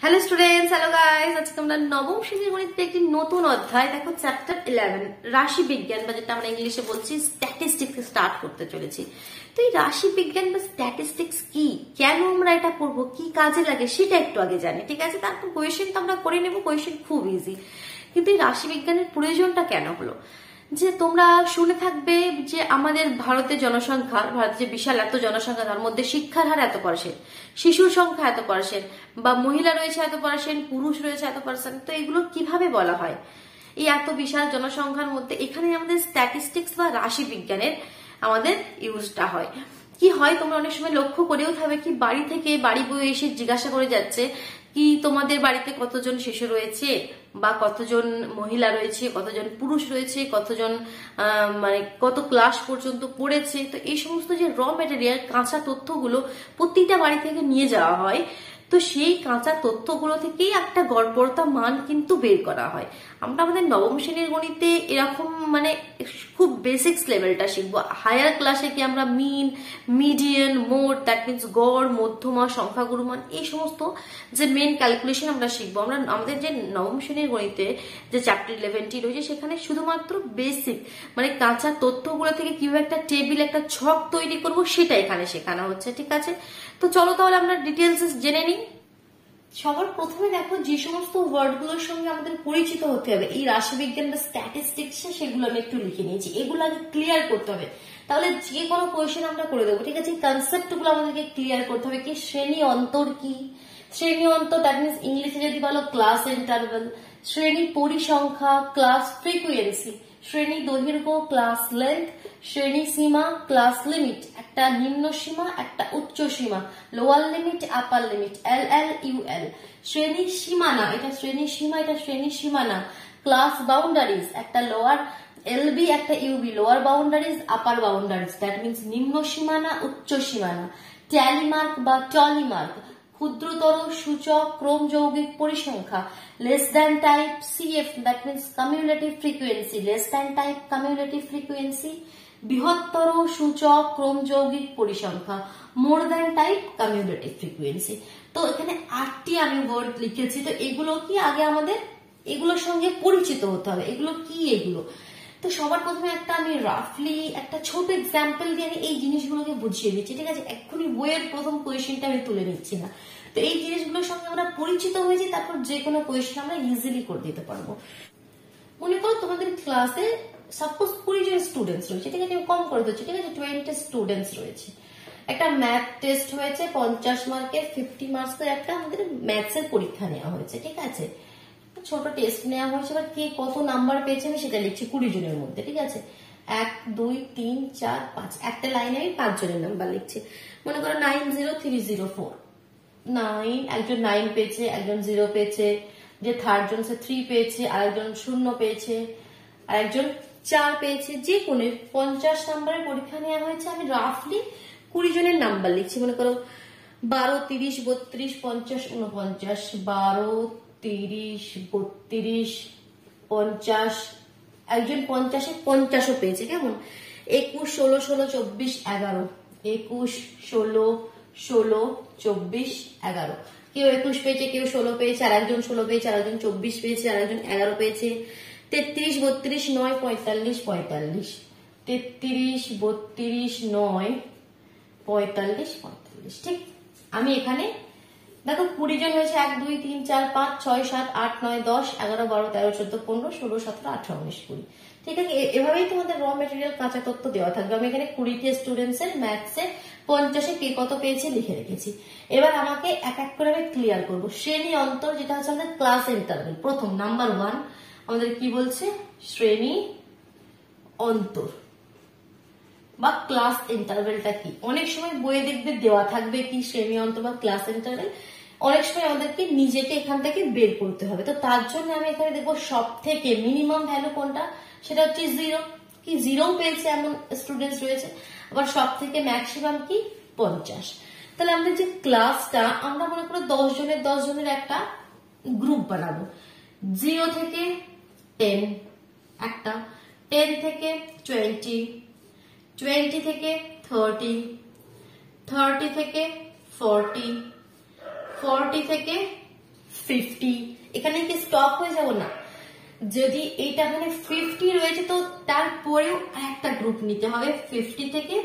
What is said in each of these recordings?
Hello students, hello guys. আজকে আমরা নবম শ্রেণীর গণিতের একটি নতুন অধ্যায় দেখো চ্যাপ্টার 11 রাশি বিজ্ঞান বা যেটা আমরা ইংলিশে বলছি স্ট্যাটিস্টিক্স স্টার্ট করতে চলেছি। তো এই রাশি বিজ্ঞান বা স্ট্যাটিস্টিক্স কি, কেন আমরা এটা পড়বো, কি কাজে লাগে সেটা একটু আগে জানি, ঠিক আছে? তারপর কোয়েশ্চেন তো আমরা করে নেবো, কোয়েশ্চেন খুব ইজি। কিন্তু এই রাশি বিজ্ঞানের প্রয়োজনটা কেন হলো, যে তোমরা শুনে থাকবে যে আমাদের ভারতের জনসংখ্যা, ভারতের যে বিশাল এত জনসংখ্যা, তার মধ্যে শিক্ষার হার এত পার্সেন্ট, শিশুর সংখ্যা এত পার্সেন্ট, বা মহিলা রয়েছে এত পার্সেন্ট, পুরুষ রয়েছে এত পার্সেন্ট। তো এগুলো কিভাবে বলা হয় এই এত বিশাল জনসংখ্যার মধ্যে? এখানে আমাদের স্ট্যাটিস্টিক্স বা রাশি বিজ্ঞানের আমাদের ইউজটা হয়। কি হয় তোমরা অনেক সময় লক্ষ্য করেও থাকবে কি বাড়ি থেকে বাড়ি বয়ে এসে জিজ্ঞাসা করে যাচ্ছে কি তোমাদের বাড়িতে কতজন শিশু রয়েছে, বা কতজন মহিলা রয়েছে, কতজন পুরুষ রয়েছে, কতজন মানে কত ক্লাস পর্যন্ত পড়েছে। তো এই সমস্ত যে র ম্যাটেরিয়াল, কাঁচা তথ্যগুলো প্রতিটা বাড়ি থেকে নিয়ে যাওয়া হয়। তো সেই কাঁচা তথ্যগুলো থেকেই একটা গড়পড়তা মান কিন্তু বের করা হয়। আমরা আমাদের নবম শ্রেণীর গণিতে এরকম মানে খুব বেসিক্স লেভেলটা শিখবো। হায়ার ক্লাসে কি আমরা মিন, মিডিয়ান, মোড, দ্যাট মিনস গড়, মধ্যমা, সংখ্যাগুরু মান, এই সমস্ত যে মেন ক্যালকুলেশন আমরা শিখবো। আমরা আমাদের যে নবম শ্রেণীর গণিতে যে চ্যাপ্টার 11টি রয়েছে সেখানে শুধুমাত্র বেসিক মানে কাঁচা তথ্যগুলো থেকে কিভাবে একটা টেবিল, একটা ছক তৈরি করব সেটা এখানে শেখানো হচ্ছে, ঠিক আছে? তো চলো তাহলে আমরা ডিটেলস জেনে নিই। সবার প্রথমে দেখো যে সমস্ত ওয়ার্ডগুলোর সঙ্গে আমাদের পরিচিত হতে হবে এই রাশিবিজ্ঞান বা স্ট্যাটিস্টিক্সে, সেগুলো আমি একটু লিখে নিয়েছি। এগুলো আগে ক্লিয়ার করতে হবে, তাহলে যে কোনো কোয়েশ্চেন আমরা করে দেবো, ঠিক আছে? কনসেপ্ট গুলো আমাদেরকে ক্লিয়ার করতে হবে। কি শ্রেণী অন্তর কি, শ্রেণী অন্তর দ্যাট মিনস ইংলিশে যদি বলো ক্লাস ইন্টারভেল, শ্রেণী পরিসংখ্যা ক্লাস ফ্রিকুয়েন্সি, শ্রেণী দৈর্ঘ্য ক্লাস লেন্থ, শ্রেণী সীমা ক্লাস লিমিট, একটা নিম্ন সীমা একটা উচ্চ সীমা, lower limit upper limit, LL, UL, শ্রেণী সীমানা, এটা শ্রেণী সীমা এটা শ্রেণী সীমানা, ক্লাস বাউন্ডারিজ, একটা লোয়ার LB একটা UB, lower boundaries upper boundaries, that means নিম্ন সীমানা উচ্চ সীমানা, ট্যালি মার্ক বা টলি মার্ক, ক্ষুদ্রতর সূচক ক্রম যৌগিক পরিসংখ্যা, less than type CF, that means cumulative frequency, less than type cumulative frequency, বৃহত্তর সূচক ক্রম যৌগিক পরিসংখ্যা, more than type cumulative frequency. তো এখানে 8টি আমি ওয়ার্ড লিখেছি। তো এগুলো কি আগে আমাদের এগুলোর সঙ্গে পরিচিত হতে হবে। এগুলো কি এগুলো? তো সবার প্রথমে একটা আমি রাফলি একটা ছোট এক্সাম্পল দিয়ে আমি এই জিনিসগুলোকে বুঝিয়ে দিচ্ছি, ঠিক আছে? এক্ষুনি বইয়ের প্রথম কোয়েশ্চেনটা আমি তুলে নিচ্ছি না। তো এই জিনিসগুলোর সঙ্গে আমরা পরিচিত হয়েছি, তারপর যে কোনো কোয়েশ্চেন আমরা ইজিলি করে দিতে পারবো। মনে করো তোমাদের ক্লাসে সাপোজ 20 জন স্টুডেন্টস রয়েছে, ঠিক আছে? কম করে দিচ্ছি, ঠিক আছে? 20 স্টুডেন্টস রয়েছে। একটা ম্যাথ টেস্ট হয়েছে 50 মার্কের, 50 মার্কসের একটা আমাদের ম্যাথসের পরীক্ষা নেওয়া হয়েছে, ঠিক আছে? ছোট টেস্ট নেওয়া হয়েছে, এবার কে কত নাম্বার পেয়েছে আমি সেটা লিখছি 20 জনের মধ্যে, ঠিক আছে? 1 2 3 4 5, একটা লাইনে আমি 5 জনের নাম্বার লিখছি। মনে করো 90304, 9, একজন 9 পেয়েছে, একজন 0 পেয়েছে, যে থার্ড জন সে 3 পেয়েছে, আরেকজন 0 পেয়েছে, আরেকজন 4 পেয়েছে। যে কোনো 50 নাম্বারের পরীক্ষা নেওয়া হয়েছে। আমি রাফলি 20 জনের নাম্বার লিখছি। মনে করো 12 30 32 50 49, 12 30 32 50, একজন 50-এ 50ও পেয়েছে, কেমন? 21 16 16 24 11, 21 16 16 24 11, কেউ 21 পেয়েছে, কেউ 16 পেয়েছে, আর একজন 16 পেয়েছে, আর একজন 24 পেয়েছে, আর একজন 11 পেয়েছে। 33 32 9 45 45, 33 32 9 45 45, ঠিক? আমি এখানে দেখো 20 জন হয়েছে, 1 2 3 4 5 6 7 8 9 10 11 12 13 14 15 16 17 18 19 20, ঠিক আছে? এভাবেই তোমাদের র মেটেরিয়াল কাঁচা তথ্য দেওয়া থাকবে। আমি এখানে 20টি স্টুডেন্টস এর ম্যাথসে 50-এ কে কত পেয়েছে লিখে রেখেছি। এবার আমাকে এক এক করে আমি ক্লিয়ার করবো। শ্রেণী অন্তর যেটা হচ্ছে আমাদের ক্লাস ইন্টারভেল, প্রথম নাম্বার 1 আমাদের কি বলছে? শ্রেণী অন্তর বা ক্লাস ইন্টারভেলটা কি? অনেক সময় বইয়ে দেখবে দেওয়া থাকবে কি শ্রেণী অন্তর বা ক্লাস ইন্টারভেল, অনেক সময় আমাদেরকে নিজেকে এখান থেকে বের করতে হবে। তো তার জন্য আমি এখানে দেখবো সব থেকে মিনিমাম ভ্যালু কোনটা, সেটা হচ্ছে 0। কি 0 পেয়েছে এমন স্টুডেন্টস রয়েছে। আবার সব থেকে ম্যাক্সিমাম কি 50। তাহলে আমাদের যে ক্লাসটা আমরা মনে করো 10 জনের একটা গ্রুপ বানাবো। 0 থেকে 10 একটা, 10 থেকে 20, 20 থেকে 30, 30 থেকে 40, 40 থেকে 50, এখানে কি স্টপ হয়ে যাব না। যদি এইটা মানে 50 রয়েছে তো তারপরেও একটা গ্রুপ নিতে হবে 50 থেকে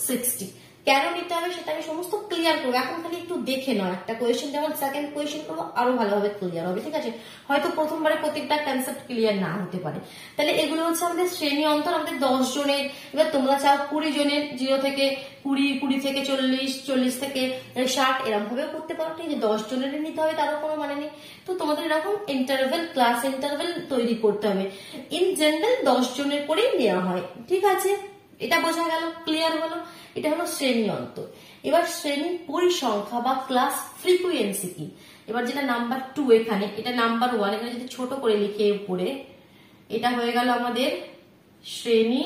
60। কেন নিতে হবে সেটা আমি সমস্ত ক্লিয়ার করবো। এখন খালি একটু দেখে নাও, একটা কোয়েশ্চেন যেমন সেকেন্ড কোয়েশ্চেন করবো আরো ভালোভাবে ক্লিয়ার হবে, ঠিক আছে। হয়তো প্রথমবারে প্রত্যেকটা কনসেপ্ট ক্লিয়ার না হতে পারে। তাহলে এগুলো হচ্ছে আমাদের শ্রেণী অন্তর, আমাদের 10 জনের। এবার তোমরা চাও 20 জনের, 0 থেকে 20, 20 থেকে 40, 40 থেকে 60 এরকম ভাবেও করতে পারো, ঠিক আছে। 10 জনের নিতে হবে তারও কোনো মানে নেই। তো তোমাদের এরকম ইন্টারভেল, ক্লাস ইন্টারভেল তৈরি করতে হবে। ইন জেনারেল 10 জনের করেই নেওয়া হয়, ঠিক আছে। এটা বোঝা গেল, ক্লিয়ার হলো। এটা হলো শ্রেণী অন্তর। এবার শ্রেণী পরিসংখ্যা বা ক্লাস ফ্রিকুয়েন্সি কি। এবার যেটা নাম্বার 2 এখানে, এটা নাম্বার 1, এখানে যদি ছোট করে লিখে উপরে, এটা হয়ে গেল আমাদের শ্রেণী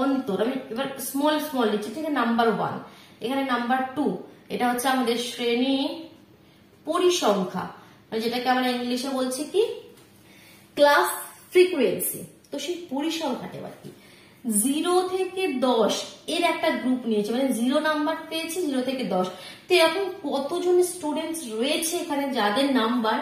অন্তর। আমি এবার স্মল স্মল লিখছি, ঠিক আছে। নাম্বার 1 এখানে, নাম্বার 2 এটা হচ্ছে আমাদের শ্রেণী পরিসংখ্যা, যেটাকে আমরা ইংলিশে বলছি কি ক্লাস ফ্রিকুয়েন্সি। তো সেই পরিসংখ্যাটা এবার কি, 0 থেকে 10 এর একটা গ্রুপ নিয়েছে, মানে 0 নাম্বার পেয়েছে 0 থেকে 10। তো এখন কতজন স্টুডেন্টস রয়েছে এখানে যাদের নাম্বার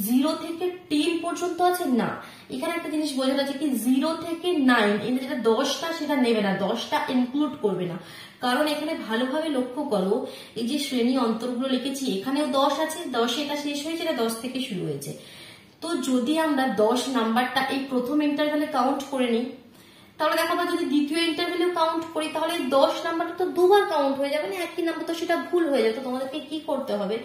0 থেকে 10 পর্যন্ত আছে না। এখানে একটা জিনিস বোঝা যাচ্ছে কি 0 থেকে 9 এটা যেটা 10টা সেটা নেবে না, 10টা ইনক্লুড করবে না। কারণ এখানে ভালোভাবে লক্ষ্য করো, এই যে শ্রেণী অন্তরগুলো লিখেছি এখানেও 10 আছে, 10 এটা শেষ হয়েছে, এটা 10 থেকে শুরু হয়েছে। তো যদি আমরা 10 নাম্বারটা এই প্রথম ইন্টারভ্যালে কাউন্ট করে নিই, তাহলে দেখো আমরা যদি দ্বিতীয় ইন্টারভ্যালে কাউন্ট করি তাহলে 10 নাম্বারটা তো দুবার কাউন্ট হয়ে যাবে না, একই নাম্বার, তো সেটা ভুল হয়ে যাবে। তো তোমাদেরকে কি করতে হবে,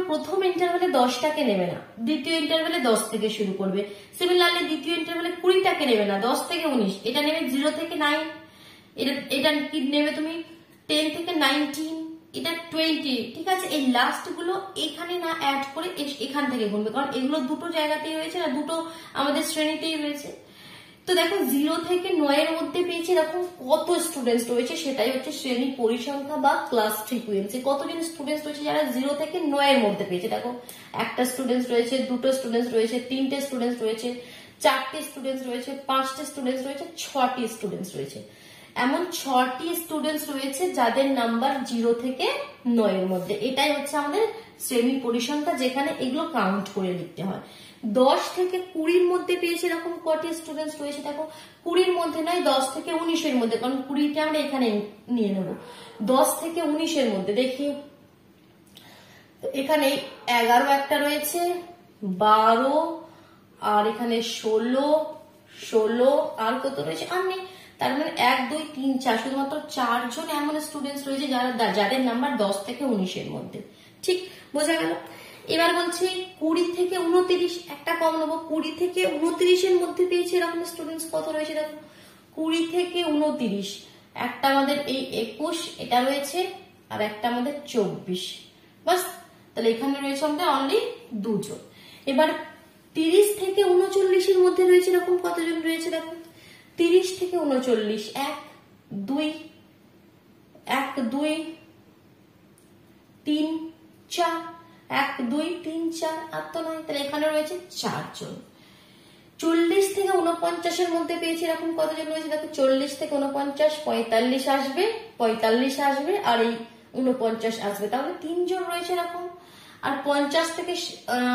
প্রথম ইন্টারভ্যালে 10টাকে নেবে না, দ্বিতীয় ইন্টারভ্যালে 10 থেকে শুরু করবে। সিমিলারলি দ্বিতীয় ইন্টারভ্যালে 20টাকে নেবে না, 10 থেকে 19, এটা নেবে 0 থেকে 9, এটা কি নেবে তুমি 10 থেকে 19, এটা 20, ঠিক আছে। এই লাস্ট গুলো এখানে না অ্যাড করে এখান থেকে গুনবে, কারণ এগুলো দুটো জায়গাতেই হয়েছে না, দুটো আমাদের শ্রেণীতেই হয়েছে। তো দেখো 0 থেকে 9 এর মধ্যে পেয়েছি এরকম কত স্টুডেন্টস রয়েছে, সেটাই হচ্ছে শ্রেণী পরিসংখ্যা বা ক্লাস ফ্রিকুয়েন্সি। কতজন স্টুডেন্টস রয়েছে যারা 0 থেকে 9 এর মধ্যে পেয়েছে। দেখো একটা স্টুডেন্টস রয়েছে, দুটো স্টুডেন্টস রয়েছে, 3টে স্টুডেন্টস রয়েছে, 4টে স্টুডেন্টস রয়েছে, 5টে স্টুডেন্টস রয়েছে, 6টি স্টুডেন্টস রয়েছে। এমন 6টি স্টুডেন্টস রয়েছে যাদের নাম্বার 0 থেকে 9 এর মধ্যে। এটাই হচ্ছে আমাদের শ্রেণী পরিসংখ্যা, যেখানে এগুলো কাউন্ট করে লিখতে হয়। 10 থেকে 20-র মধ্যে পেয়েছে এরকম কটি স্টুডেন্টস রয়েছে, দেখো 20-র মধ্যে নয়, 10 থেকে 19-এর মধ্যে, কারণ 20টা আমরা এখানে নিয়ে নেব। 10 থেকে 19-এর মধ্যে দেখি, এখানে 11 একটা রয়েছে, 12, আর এখানে 16 আর কত রয়েছে আর নেই। তার মানে 1, 2, 3, 4, শুধুমাত্র 4 জন এমন স্টুডেন্টস রয়েছে যাদের নাম্বার 10 থেকে 19-এর মধ্যে, ঠিক বোঝা গেল। এবার বলছি 20 থেকে 29, একটা কম নেবো, 20 থেকে 29-এর মধ্যে পেয়েছি এরকম স্টুডেন্টস কত রয়েছে দেখো, 20 থেকে 29, একটা আমাদের এই 21 এটা রয়েছে, আর একটা আমাদের 24, বাস। তাহলে এখানে রয়েছে আমাদের অনলি 2 জন। এবার 30 থেকে 39-এর মধ্যে রয়েছে এরকম কতজন রয়েছে দেখো, 30 থেকে 39, 1, 2, 3, 4, 1, 2, 3, 4, আর তো নয়, তাহলে এখানে রয়েছে 4 জন। 40 থেকে 49-এর মধ্যে পেয়েছি এরকম কতজন রয়েছে দেখো, 40 থেকে 49, 45 আসবে, 45 আসবে, আর এই 49 আসবে, তাহলে 3 জন রয়েছে এরকম। আর 50 থেকে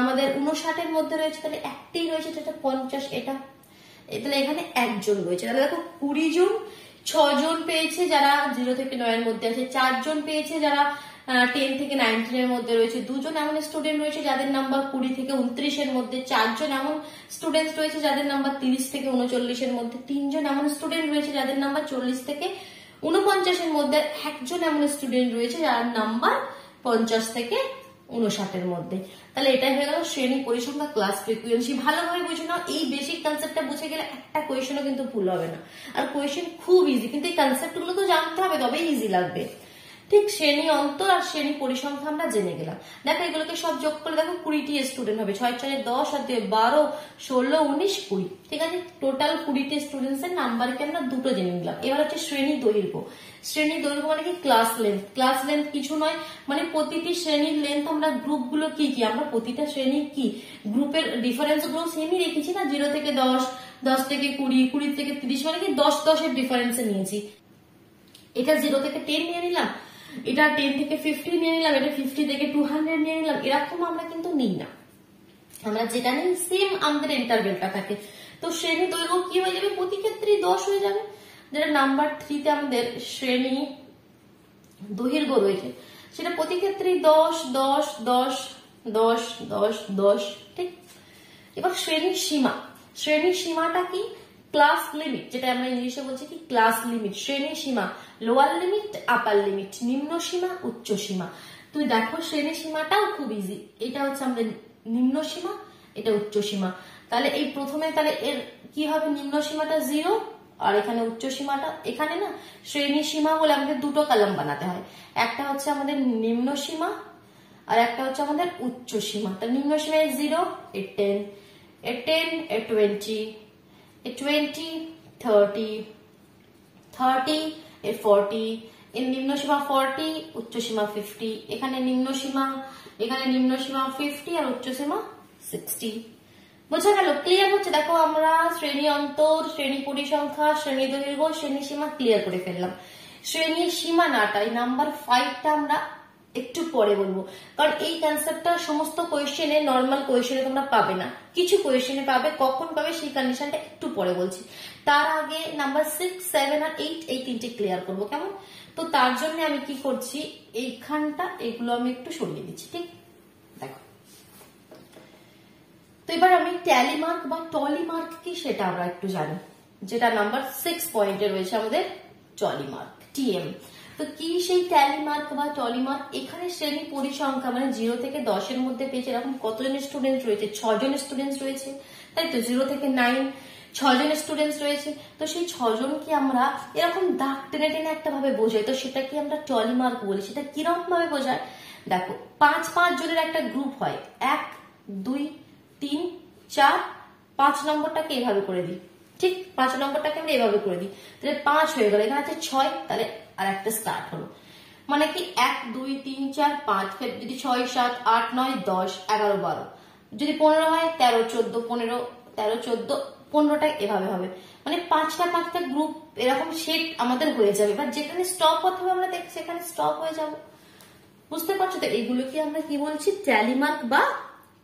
আমাদের 59-এর মধ্যে রয়েছে, তাহলে একটাই রয়েছে, যেটা 50, এটা, তাহলে এখানে 1 জন রয়েছে। তাহলে দেখো 20 জন, 6 জন পেয়েছে যারা 0 থেকে 9 এর মধ্যে আছে, 4 জন পেয়েছে যারা 10 থেকে 19 এর মধ্যে রয়েছে, 2 জন এমন স্টুডেন্ট রয়েছে যাদের নাম্বার 20 থেকে 29-এর মধ্যে, 4 জন এমন স্টুডেন্টস রয়েছে যাদের নাম্বার 30 থেকে 39-এর মধ্যে, 3 জন এমন স্টুডেন্ট রয়েছে যাদের নাম্বার 40 থেকে 49-এর মধ্যে, 1 জন এমন স্টুডেন্ট রয়েছে যার নাম্বার 50 থেকে 59-এর মধ্যে। তাহলে এটাই হয়ে গেল শ্রেণী পরিসংখ্যা ক্লাস ফ্রিকুয়েন্সি। ভালোভাবে বুঝে নাও, এই বেসিক কনসেপ্টটা বুঝে গেলে একটা কোয়েশ্চেনও কিন্তু ভুল হবে না। আর কোয়েশ্চেন খুব ইজি, কিন্তু এই কনসেপ্ট গুলো তো জানতে হবে, তবেই ইজি লাগবে। ঠিক শ্রেণী অন্তর আর শ্রেণী পরিসংখ্যা আমরা জেনে গেলাম। দেখো এগুলোকে সব যোগ করে দেখো 20টি স্টুডেন্ট হবে, 6 4 10 আর 12 16 19 20, ঠিক আছে। টোটাল 20টি স্টুডেন্টস এর নাম্বারকে আমরা দুটো জেনে নিলাম। এবার হচ্ছে শ্রেণী দৈর্ঘ্য। শ্রেণী দৈর্ঘ্য মানে কি ক্লাস লেন্থ। ক্লাস লেন্থ কিছু নয়, মানে প্রতিটি শ্রেণীর লেন্থ আমরা গ্রুপগুলো কি কি, আমরা প্রতিটা শ্রেণীর কি গ্রুপের ডিফারেন্স গুলো সেমই রেখেছি না, 0 থেকে 10, 10 থেকে 20, 20 থেকে 30, মানে কি 10 10 এর ডিফারেন্সে নিয়েছি। এটা 0 থেকে 10 নিয়ে নিলাম, এটা 10 থেকে 50 নিয়ে নিলাম, এটা 50 থেকে 200 নিয়ে নিলাম, এরকম আমরা কিন্তু নিই না। আমরা যেটা নিই সেম আমাদের ইন্টারভেলটা থাকে। তো শ্রেণী দৈর্ঘ্য কি হয়ে যাবে, প্রতি ক্ষেত্রেই 10 হয়ে যাবে। যেটা নাম্বার 3 তে আমাদের শ্রেণী দৈর্ঘ্য রয়েছে, সেটা প্রতি ক্ষেত্রেই 10 10 10 10 10 10, ঠিক। এবার শ্রেণীর সীমা, শ্রেণীর সীমাটা কি, ক্লাস লিমিট, যেটা আমরা ইংলিশে বলছি কি ক্লাস লিমিট। শ্রেণীর সীমা লোয়ার লিমিট, আপার লিমিট, নিম্ন সীমা, উচ্চ সীমা। তুমি দেখো শ্রেণীর সীমাটাও খুব ইজি, এটা হচ্ছে আমাদের নিম্ন সীমা, এটা উচ্চ সীমা। তাহলে এই প্রথমে তাহলে এর কি হবে, নিম্ন সীমাটা 0 আর এখানে উচ্চ সীমাটা, এখানে না শ্রেণীর সীমা বলে আমাদের দুটো কলাম বানাতে হয়, একটা হচ্ছে আমাদের নিম্ন সীমা আর একটা হচ্ছে আমাদের উচ্চ সীমা। তাহলে নিম্ন সীমায় 0, এ 10, এ 10, এ 20, এ 20, 30, 30, এ 40, এর নিম্ন সীমা 40, উচ্চ সীমা 50, এখানে নিম্ন সীমা 50 আর উচ্চ সীমা 60। বোঝা গেল, ক্লিয়ার হচ্ছে? দেখো আমরা শ্রেণী অন্তর, শ্রেণী পরিসংখ্যা, শ্রেণী দৈর্ঘ্য, শ্রেণী সীমা ক্লিয়ার করে ফেললাম। শ্রেণীর সীমা নাটাই নাম্বার 5টা আমরা একটু পরে বলবো, কারণ এই কনসেপ্টটা সমস্ত কোয়েশ্চেনে, নর্মাল কোয়েশ্চেনে তোমরা পাবে না, কিছু কোয়েশ্চেনে পাবে, কখন পাবে সেই কন্ডিশনটা একটু পরে বলছি। তার আগে নাম্বার 6, 7 আর 8 এই তিনটে ক্লিয়ার করবো, কেমন? তো তার জন্য আমি কি করছি, এইখানটা এগুলো আমি একটু সরিয়ে দিচ্ছি, ঠিক। দেখো, তো এবার আমি ট্যালি মার্ক বা টলি মার্ক কি সেটা আমরা একটু জানি, যেটা নাম্বার 6 পয়েন্টে রয়েছে আমাদের টলি মার্ক, টিএম। তো কি সেই ট্যালি মার্ক বা টলি মার্ক? এখানে শ্রেণী পরিসংখ্যা মানে 0 থেকে 10 এর মধ্যে পেয়েছে এরকম কতজন স্টুডেন্ট রয়েছে, 6 জন স্টুডেন্ট রয়েছে, তাই তো। 0 থেকে 9 6 জন স্টুডেন্ট রয়েছে। তো সেই 6 জনকে আমরা এরকম দাগ টেনে টেনে একটা ভাবে বোঝাই, তো সেটা কি আমরা টলি মার্ক বলি। সেটা কিরকম ভাবে বোঝায়, দেখো 5 জনের একটা গ্রুপ হয়, 1 2 3 4, 5 নম্বরটাকে এভাবে করে দিই, ঠিক। 5 নম্বরটাকে আমরা এভাবে করে দিই, তাহলে 5 হয়ে গেল, এখানে আছে 6, তাহলে আর একটা স্টার্ট হলো, মানে কি 1 2 3 4 5, যদি 6 7 8 9 10 11 12, যদি 15 হয় 13 14 15 13 14 15টা এভাবে হবে, মানে 5টা গ্রুপ এরকম সেট আমাদের হয়ে যাবে। এবার যেখানে স্টপ হতে হবে আমরা সেখানে স্টপ হয়ে যাব, বুঝতে পারছো তো? এইগুলোকে আমরা কি বলছি, ট্যালি মার্ক বা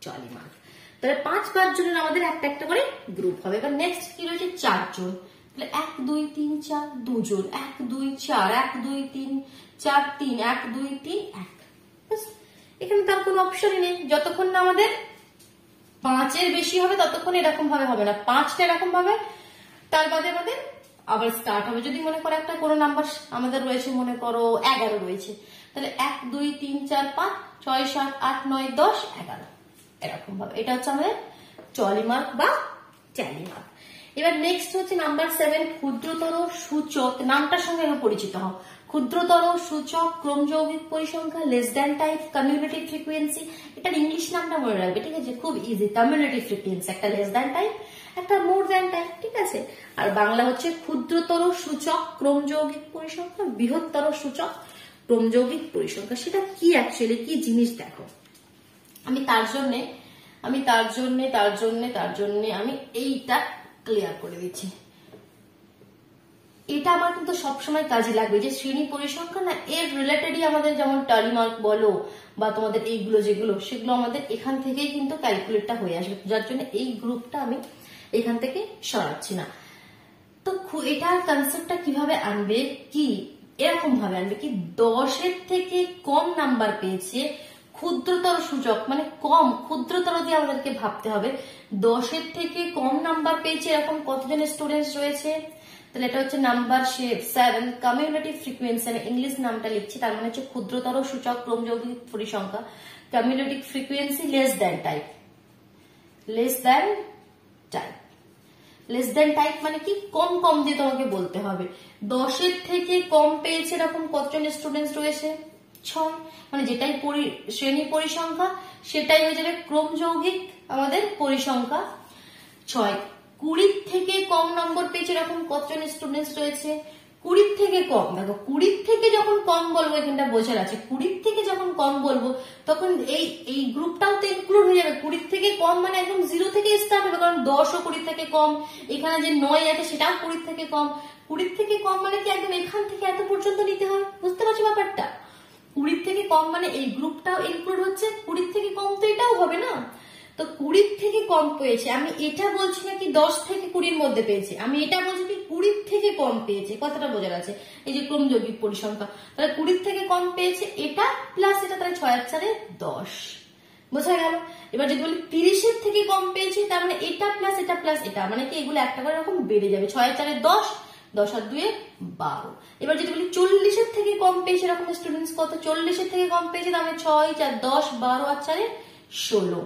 টলি মার্ক। তাহলে 5 জনের আমাদের একটা একটা করে গ্রুপ হবে। এবার নেক্সট কি রয়েছে, 4 জন, তাহলে 1 2 3 4 2 জন, 1 2 4 1 2 3 4 3 1 2 3 1। এখানে তার কোনো অপশনই নেই, যতক্ষণ না আমাদের 5 এর বেশি হবে ততক্ষণ এরকম ভাবে হবে না, 5টা এরকম ভাবে, তার বাদে আমাদের আবার স্টার্ট হবে। যদি মনে করো একটা কোনো নাম্বার আমাদের রয়েছে, মনে করো 11 রয়েছে, তাহলে 1 2 3 4 5 6 7 8 9 10 11 এরকম ভাবে। এটা হচ্ছে আমাদের টলি মার্ক বা ট্যালি মার্ক। এবার নেক্সট হচ্ছে নাম্বার 7, ক্ষুদ্রতর সূচক। নামটার সঙ্গে পরিচিত হও, ক্ষুদ্রতর সূচক, ক্রমযৌগিক পরিসংখ্যা, লেস দ্যান টাইপ, কমিউলেটিভ ফ্রিকোয়েন্সি। এটার ইংলিশ নামটা মনে রাখবে, ঠিক আছে, খুব ইজি। কমিউলেটিভ ফ্রিকোয়েন্সি, একটা লেস দ্যান টাইপ, একটা মোর দ্যান টাইপ, ঠিক আছে। আর বাংলা হচ্ছে ক্ষুদ্রতর সূচক, ক্রমযৌগিক পরিসংখ্যা, বৃহত্তর সূচক, ক্রমযৌগিক পরিসংখ্যা। সেটা কি অ্যাকচুয়ালি কি জিনিস দেখো, আমি তার জন্য আমি এইটা ক্লিয়ার করে দিচ্ছি। এটা আমার কিন্তু সবসময় কাজে লাগবে, যে শ্রেণী পরিসংখ্যা না, এর রিলেটেডই আমাদের যেমন টলি মার্ক বলো বা তোমাদের এইগুলো যেগুলো, সেগুলো আমাদের এখান থেকেই কিন্তু ক্যালকুলেটটা হয়ে আসবে, যার জন্য এই গ্রুপটা আমি এখান থেকে সরাচ্ছি না। তো এটার কনসেপ্টটা কিভাবে আনবে, কি এরকম ভাবে আনবে কি, 10 এর থেকে কম নাম্বার পেয়েছে, ক্ষুদ্রতর সূচক মানে কম, ক্ষুদ্রতর দিয়ে আমাদেরকে ভাবতে হবে। 10 এর থেকে কম নাম্বার পেয়েছে এরকম কতজন স্টুডেন্টস রয়েছে, তাহলে এটা হচ্ছে নাম্বার 7, কমিউলেটিভ ফ্রিকোয়েন্সি। আমি ইংলিশ নামটা লিখছি, তার মানে হচ্ছে ক্ষুদ্রতর সূচক, ক্রমযৌগিক পরিসংখ্যা, cumulative frequency, less than type. Less than type মানে কি, কম কম দিয়ে তোমাকে বলতে হবে। 10 এর থেকে কম পেয়েছে এরকম কতজন স্টুডেন্টস রয়েছে, 6, মানে যেটাই শ্রেণী পরিসংখ্যা সেটাই হয়ে যাবে ক্রমযৌগিক আমাদের পরিসংখ্যা, 6। 20 থেকে কম নম্বর পেয়েছে এরকম কতজন স্টুডেন্টস রয়েছে, 20 থেকে কম। দেখো 20 থেকে যখন কম বলবো, এখানটা বোঝার আছে, 20 থেকে যখন কম বলবো তখন এই গ্রুপটাও তো ইনক্লুড হয়ে যাবে। 20 থেকে কম মানে একদম 0 থেকে স্টার্ট হবে, কারণ 10ও 20 থেকে কম, এখানে যে 9 আছে সেটাও 20 থেকে কম। 20 থেকে কম মানে কি একদম এখান থেকে এত পর্যন্ত নিতে হয়, বুঝতে পারছো ব্যাপারটা? 20 থেকে কম মানে এই গ্রুপটাও ইনক্লুড হচ্ছে, 20 থেকে কম তো এটাও হবে না। তো 20 থেকে কম পেয়েছে, আমি এটা বলছি না কি 10 থেকে 20 মধ্যে পেয়েছে, আমি এটা বলছি কি 20 থেকে কম পেয়েছে। কথাটা বোঝার আছে, এই যে ক্রমযৌগিক পরিসংখ্যা, তাহলে 20 থেকে কম পেয়েছে এটা প্লাস এটা, তাহলে 6 আর 4 10, বোঝা গেল। এবার যদি বলি 30-এর থেকে কম পেয়েছে, তার মানে এটা প্লাস এটা প্লাস এটা, মানে কি এগুলো একটা করে এরকম বেড়ে যাবে, 6 আর 4 10, 10 আর 2 12। এবার যদি বলি 40-এর থেকে কম পেয়েছে এরকম স্টুডেন্টস কত, 40-এর থেকে কম পেয়েছে, তার মানে 6 4 10 12 আর 4 16।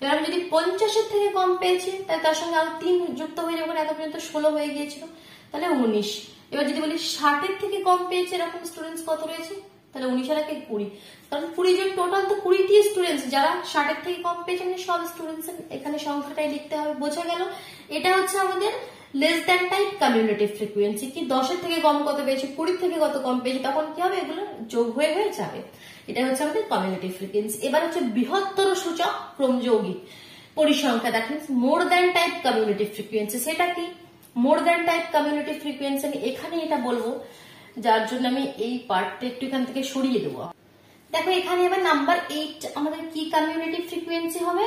এবার আমি যদি 50-এর থেকে কম পেয়েছি, তাহলে তার সঙ্গে আরো 3 যুক্ত হয়ে যাবে, এত পর্যন্ত 16 হয়ে গিয়েছিল, তাহলে 19। এবার যদি বলি 60-এর থেকে কম পেয়েছে এরকম স্টুডেন্টস কত রয়েছে, তাহলে 19 আর 20, কারণ 20 জন টোটাল, তো 20টি স্টুডেন্টস যারা 60-এর থেকে কম পেয়েছে, মানে সব স্টুডেন্টস এখানে সংখ্যাটাই লিখতে হবে, বোঝা গেল। এটা হচ্ছে আমাদের less than type cumulative frequency, কি 10-এর থেকে কম কত পেয়েছে, 20 থেকে কত কম পেয়েছে, তখন কি হবে, এগুলো যোগ হয়ে হয়ে যাবে। এটা হচ্ছে আমাদের কমিউনিটিভ ফ্রিকোয়েন্সি। এবার হচ্ছে বৃহত্তর সূচক ক্রমযৌগিক পরিসংখ্যা, that means more than type cumulative frequency. সেটা কি more than type cumulative frequency, আমি এখানে এটা বলবো, যার জন্য আমি এই পার্টটা একটু এখান থেকে সরিয়ে দেবো। দেখো এখানে এবার নাম্বার 8 আমাদের কি কমিউনিটিভ ফ্রিকোয়েন্সি হবে,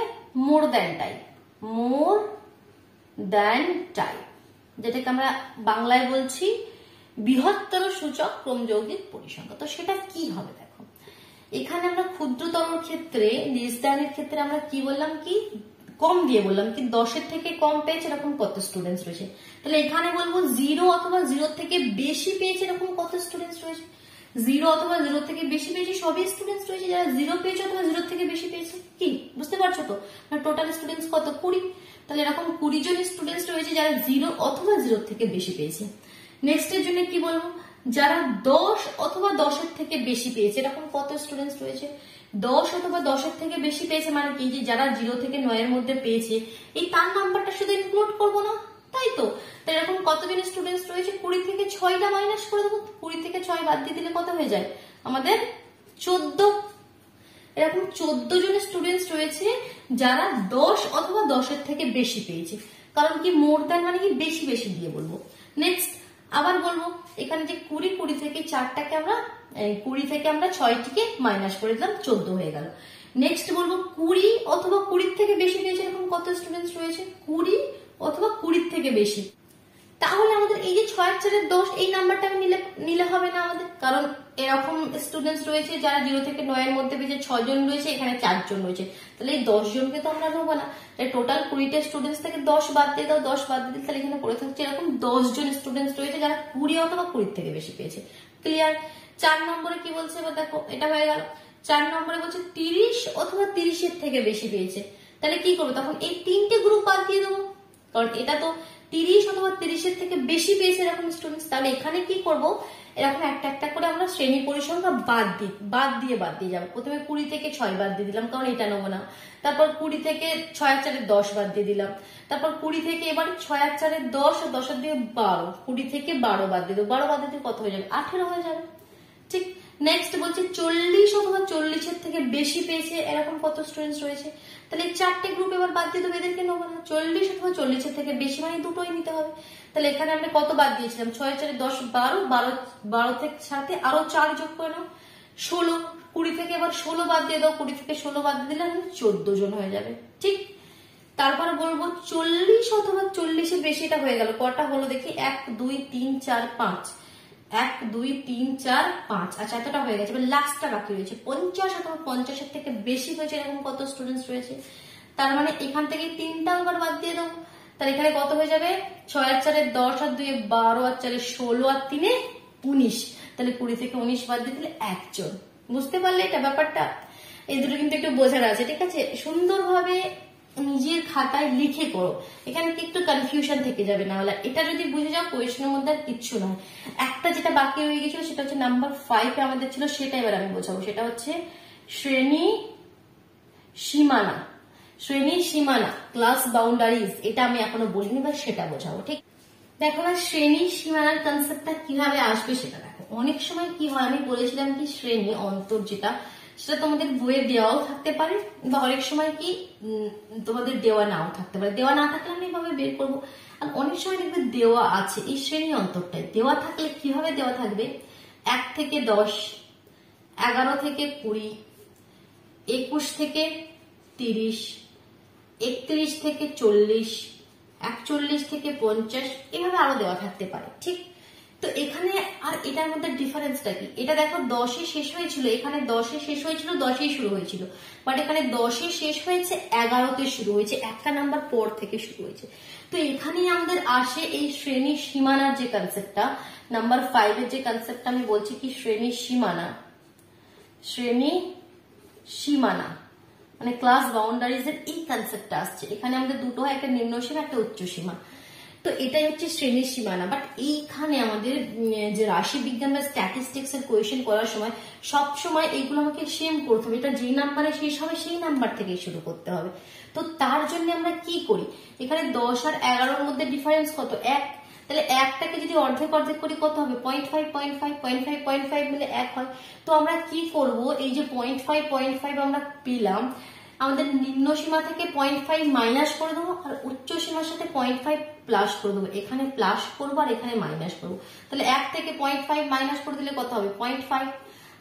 মোর দ্যান টাইপ, মোর দ্যান টাইপ, যেটাকে আমরা বাংলায় বলছি বৃহত্তর সূচক ক্রমযৌগিক পরিসংখ্যা। তো সেটা কি হবে, দেখো এখানে আমরা ক্ষুদ্রতর ক্ষেত্রে, লেস দ্যানের ক্ষেত্রে আমরা কি বললাম, কি কম দিয়ে বললাম কি 10-এর থেকে কম পেয়েছে এরকম কত স্টুডেন্টস রয়েছে, তাহলে এখানে বলবো 0 অথবা 0 থেকে বেশি পেয়েছে এরকম কত স্টুডেন্টস রয়েছে, 0 অথবা 0 থেকে বেশি পেয়েছে সবই স্টুডেন্টস রয়েছে, যারা 0 পেয়েছে অথবা 0 থেকে বেশি পেয়েছে, কি বুঝতে পারছো তো, টোটাল স্টুডেন্টস কত 20, তাহলে এরকম 20 জন স্টুডেন্টস রয়েছে যারা 0 অথবা 0 থেকে বেশি পেয়েছে। নেক্সট এর জন্য কি বলবো, যারা 10 অথবা 10-এর থেকে বেশি পেয়েছে এরকম কত স্টুডেন্টস রয়েছে, 10 অথবা 10-এর থেকে বেশি পেয়েছে, মানে কি যে যারা 0 থেকে 9-এর মধ্যে পেয়েছে, এই তার নাম্বারটা শুধু ইনক্লুড করবো না, তাই তো। তাই এরকম কতজন স্টুডেন্টস রয়েছে, 20 থেকে 6টা মাইনাস করে দেবো, 20 থেকে 6 বাদ দিয়ে দিলে কত হয়ে যায় আমাদের 14। এরকম 14 জন স্টুডেন্টস রয়েছে যারা 10 অথবা 10-এর থেকে বেশি পেয়েছে, কারণ কি মোর দ্যান মানে কি বেশি বেশি দিয়ে বলবো। নেক্সট আবার বলবো, এখানে যে 20 থেকে 4টাকে আমরা 20 থেকে আমরা 6টিকে মাইনাস করে দিলাম, 14 হয়ে গেল। নেক্সট বলবো 20 অথবা 20 থেকে বেশি পেয়েছে এরকম কত স্টুডেন্টস রয়েছে, 20 অথবা 20 থেকে বেশি। তাহলে আমাদের এই যে 6 আর 4 10 এই নাম্বারটা নিলে হবে না আমাদের, কারণ এরকম স্টুডেন্টস রয়েছে যারা 0 থেকে 9-এর মধ্যে পেয়েছে 6 জন রয়েছে, এখানে 4 জন রয়েছে, তাহলে এই 10 জনকে তো আমরা নেবো না, তাই টোটাল 20টা স্টুডেন্টস থেকে 10 বাদ দিয়ে দাও, 10 বাদ দিয়ে দিলে তাহলে এখানে পড়ে থাকছে এরকম 10 জন স্টুডেন্টস রয়েছে যারা 20 অথবা 20 থেকে বেশি পেয়েছে। ক্লিয়ার। 4 নম্বরে কি বলছে, এবার দেখো এটা হয়ে গেল। 4 নম্বরে বলছে 30 অথবা 30-এর থেকে বেশি পেয়েছে, তাহলে কি করবো, তখন এই 3টে গ্রুপ বাদ দিয়ে দেবো, কারণ এটা তো 30 অথবা 30-এর থেকে বেশি পেয়েছে এরকম স্টুডেন্টস। তাহলে এখানে কি করব, এরকম একটা একটা করে আমরা শ্রেণী পরিসংখ্যা বাদ দিয়ে যাবো। প্রথমে 20 থেকে 6 বাদ দিয়ে দিলাম, কারণ এটা নেবো না। তারপর 20 থেকে 6 আর 4 10 বাদ দিয়ে দিলাম। তারপর 20 থেকে এবার 6 আর 4 10 আর 10 আর 2 12, 20 থেকে 12 বাদ দিয়ে দেবো, 12 বাদ দিয়ে কত হয়ে যাবে 18 হয়ে যাবে। ঠিক। নেক্সট বলছে 40 অথবা 40-এর থেকে বেশি পেয়েছে এরকম কত স্টুডেন্টস রয়েছে, তাহলে 4টে গ্রুপ এবার বাদ দিয়ে দেবো, এদেরকে নেবো না। 40 অথবা 40-এর থেকে বেশি মানে দুটোই নিতে হবে। তাহলে এখানে আমরা কত বাদ দিয়েছিলাম, 6 4 10 12 থেকে সাথে আরো 4 যোগ করে নাও 16, 20 থেকে এবার 16 বাদ দিয়ে দাও, 20 থেকে 16 বাদ দিয়ে দিলে 14 জন হয়ে যাবে। ঠিক। তারপরে বলবো 40 অথবা 40-এর বেশি, এটা হয়ে গেল, কটা হলো দেখি 1 2 3 4 5, 1 2 3 4 5, আচ্ছা এতটা হয়ে গেছে। এবার লাস্টটা বাকি রয়েছে 50 অথবা 50-এর থেকে বেশি হয়েছে এরকম কত স্টুডেন্টস রয়েছে, তার মানে এখান থেকে 3টা আবার বাদ দিয়ে দাও, তাহলে এখানে কত হয়ে যাবে 6 আর 4 10 আর 2 12 আর 4 16 আর 3 19, তাহলে 20 থেকে 19 বাদ দিয়ে দিলে 1 জন। বুঝতে পারলে এটা ব্যাপারটা, এই দুটো কিন্তু একটু বোঝার আছে, ঠিক আছে। সুন্দরভাবে নিজের খাতায় লিখে করো, এখানে একটু কনফিউশন থেকে যাবে, না হলে এটা যদি বুঝে যাও কোয়েশনের মধ্যে আর কিচ্ছু নয়। একটা যেটা বাকি রয়ে গেছিল সেটা হচ্ছে নাম্বার 5 আমাদের ছিল, সেটা এবার আমি বোঝাবো। সেটা হচ্ছে শ্রেণী সীমানা, ক্লাস বাউন্ডারিজ, এটা আমি এখনো বলিনি, বা সেটা বোঝাবো। ঠিক। দেখো না শ্রেণী সীমানার কনসেপ্টটা কিভাবে আসবে সেটা দেখো। অনেক সময় কি হয়, আমি বলেছিলাম কি শ্রেণী অন্তর যেটা, সেটা তোমাদের বইয়ে দেওয়াও থাকতে পারে, বা অনেক সময় কি তোমাদের দেওয়া নাও থাকতে পারে। দেওয়া না থাকলে আমি এভাবে বের করবো, আর অনেক সময় দেখবে দেওয়া আছে। এই শ্রেণী অন্তরটাই দেওয়া থাকলে কিভাবে দেওয়া থাকবে, 1 থেকে 10, 11 থেকে 20, 21 থেকে 30, 31 থেকে 40, 41 থেকে 50, এভাবে আরো দেওয়া থাকতে পারে। ঠিক, তো এখানে আর এটার মধ্যে ডিফারেন্সটা কি? এটা দেখো 10-এ শেষ হয়েছিল, এখানে 10-এ শেষ হয়েছিল, 10-এই শুরু হয়েছিল, বাট এখানে 10-এ শেষ হয়েছে, 11-তে শুরু হয়েছে, একটা নাম্বার পর থেকে শুরু হয়েছে। তো এখানেই আমাদের আসে এই শ্রেণী সীমানার যে কনসেপ্টটা, নাম্বার 5 এর যে কনসেপ্টটা আমি বলছি কি শ্রেণী সীমানা, শ্রেণী সীমানা মানে ক্লাস বাউন্ডারিজ এর এই কনসেপ্টটা আসছে। এখানে আমাদের দুটো হয়, একটা নিম্ন সীমা, একটা উচ্চ সীমা। তো এটাই হচ্ছে শ্রেণীর সীমানা। বাট এইখানে আমাদের যে রাশি বিজ্ঞান বা স্ট্যাটিস্টিক্স এর কোয়েশ্চেন করার সময় সব সময় এইগুলো আমাকে সেম করতে হবে, এটা যে নাম্বারে শেষ হবে সেই নাম্বার থেকে শুরু করতে হবে। তো তার জন্য আমরা কি করি, এখানে 10 আর 11-র মধ্যে ডিফারেন্স কত? 1, তাহলে 1টাকে যদি অর্ধেক অর্ধেক করি কত হবে? 0.5, 0.5, 0.5, 0.5 মিলে 1 হয়। তো আমরা কি করব, এই যে 0.5, 0.5 আমরা পেলাম, আমাদের নিম্ন সীমা থেকে 0.5 মাইনাস করে দেবো, আর উচ্চ সীমার সাথে 0.5 প্লাস করে দেবো। এখানে প্লাস করবো আর এখানে মাইনাস করবো। তাহলে 1 থেকে 0.5 মাইনাস করে দিলে কত হবে? 0.5,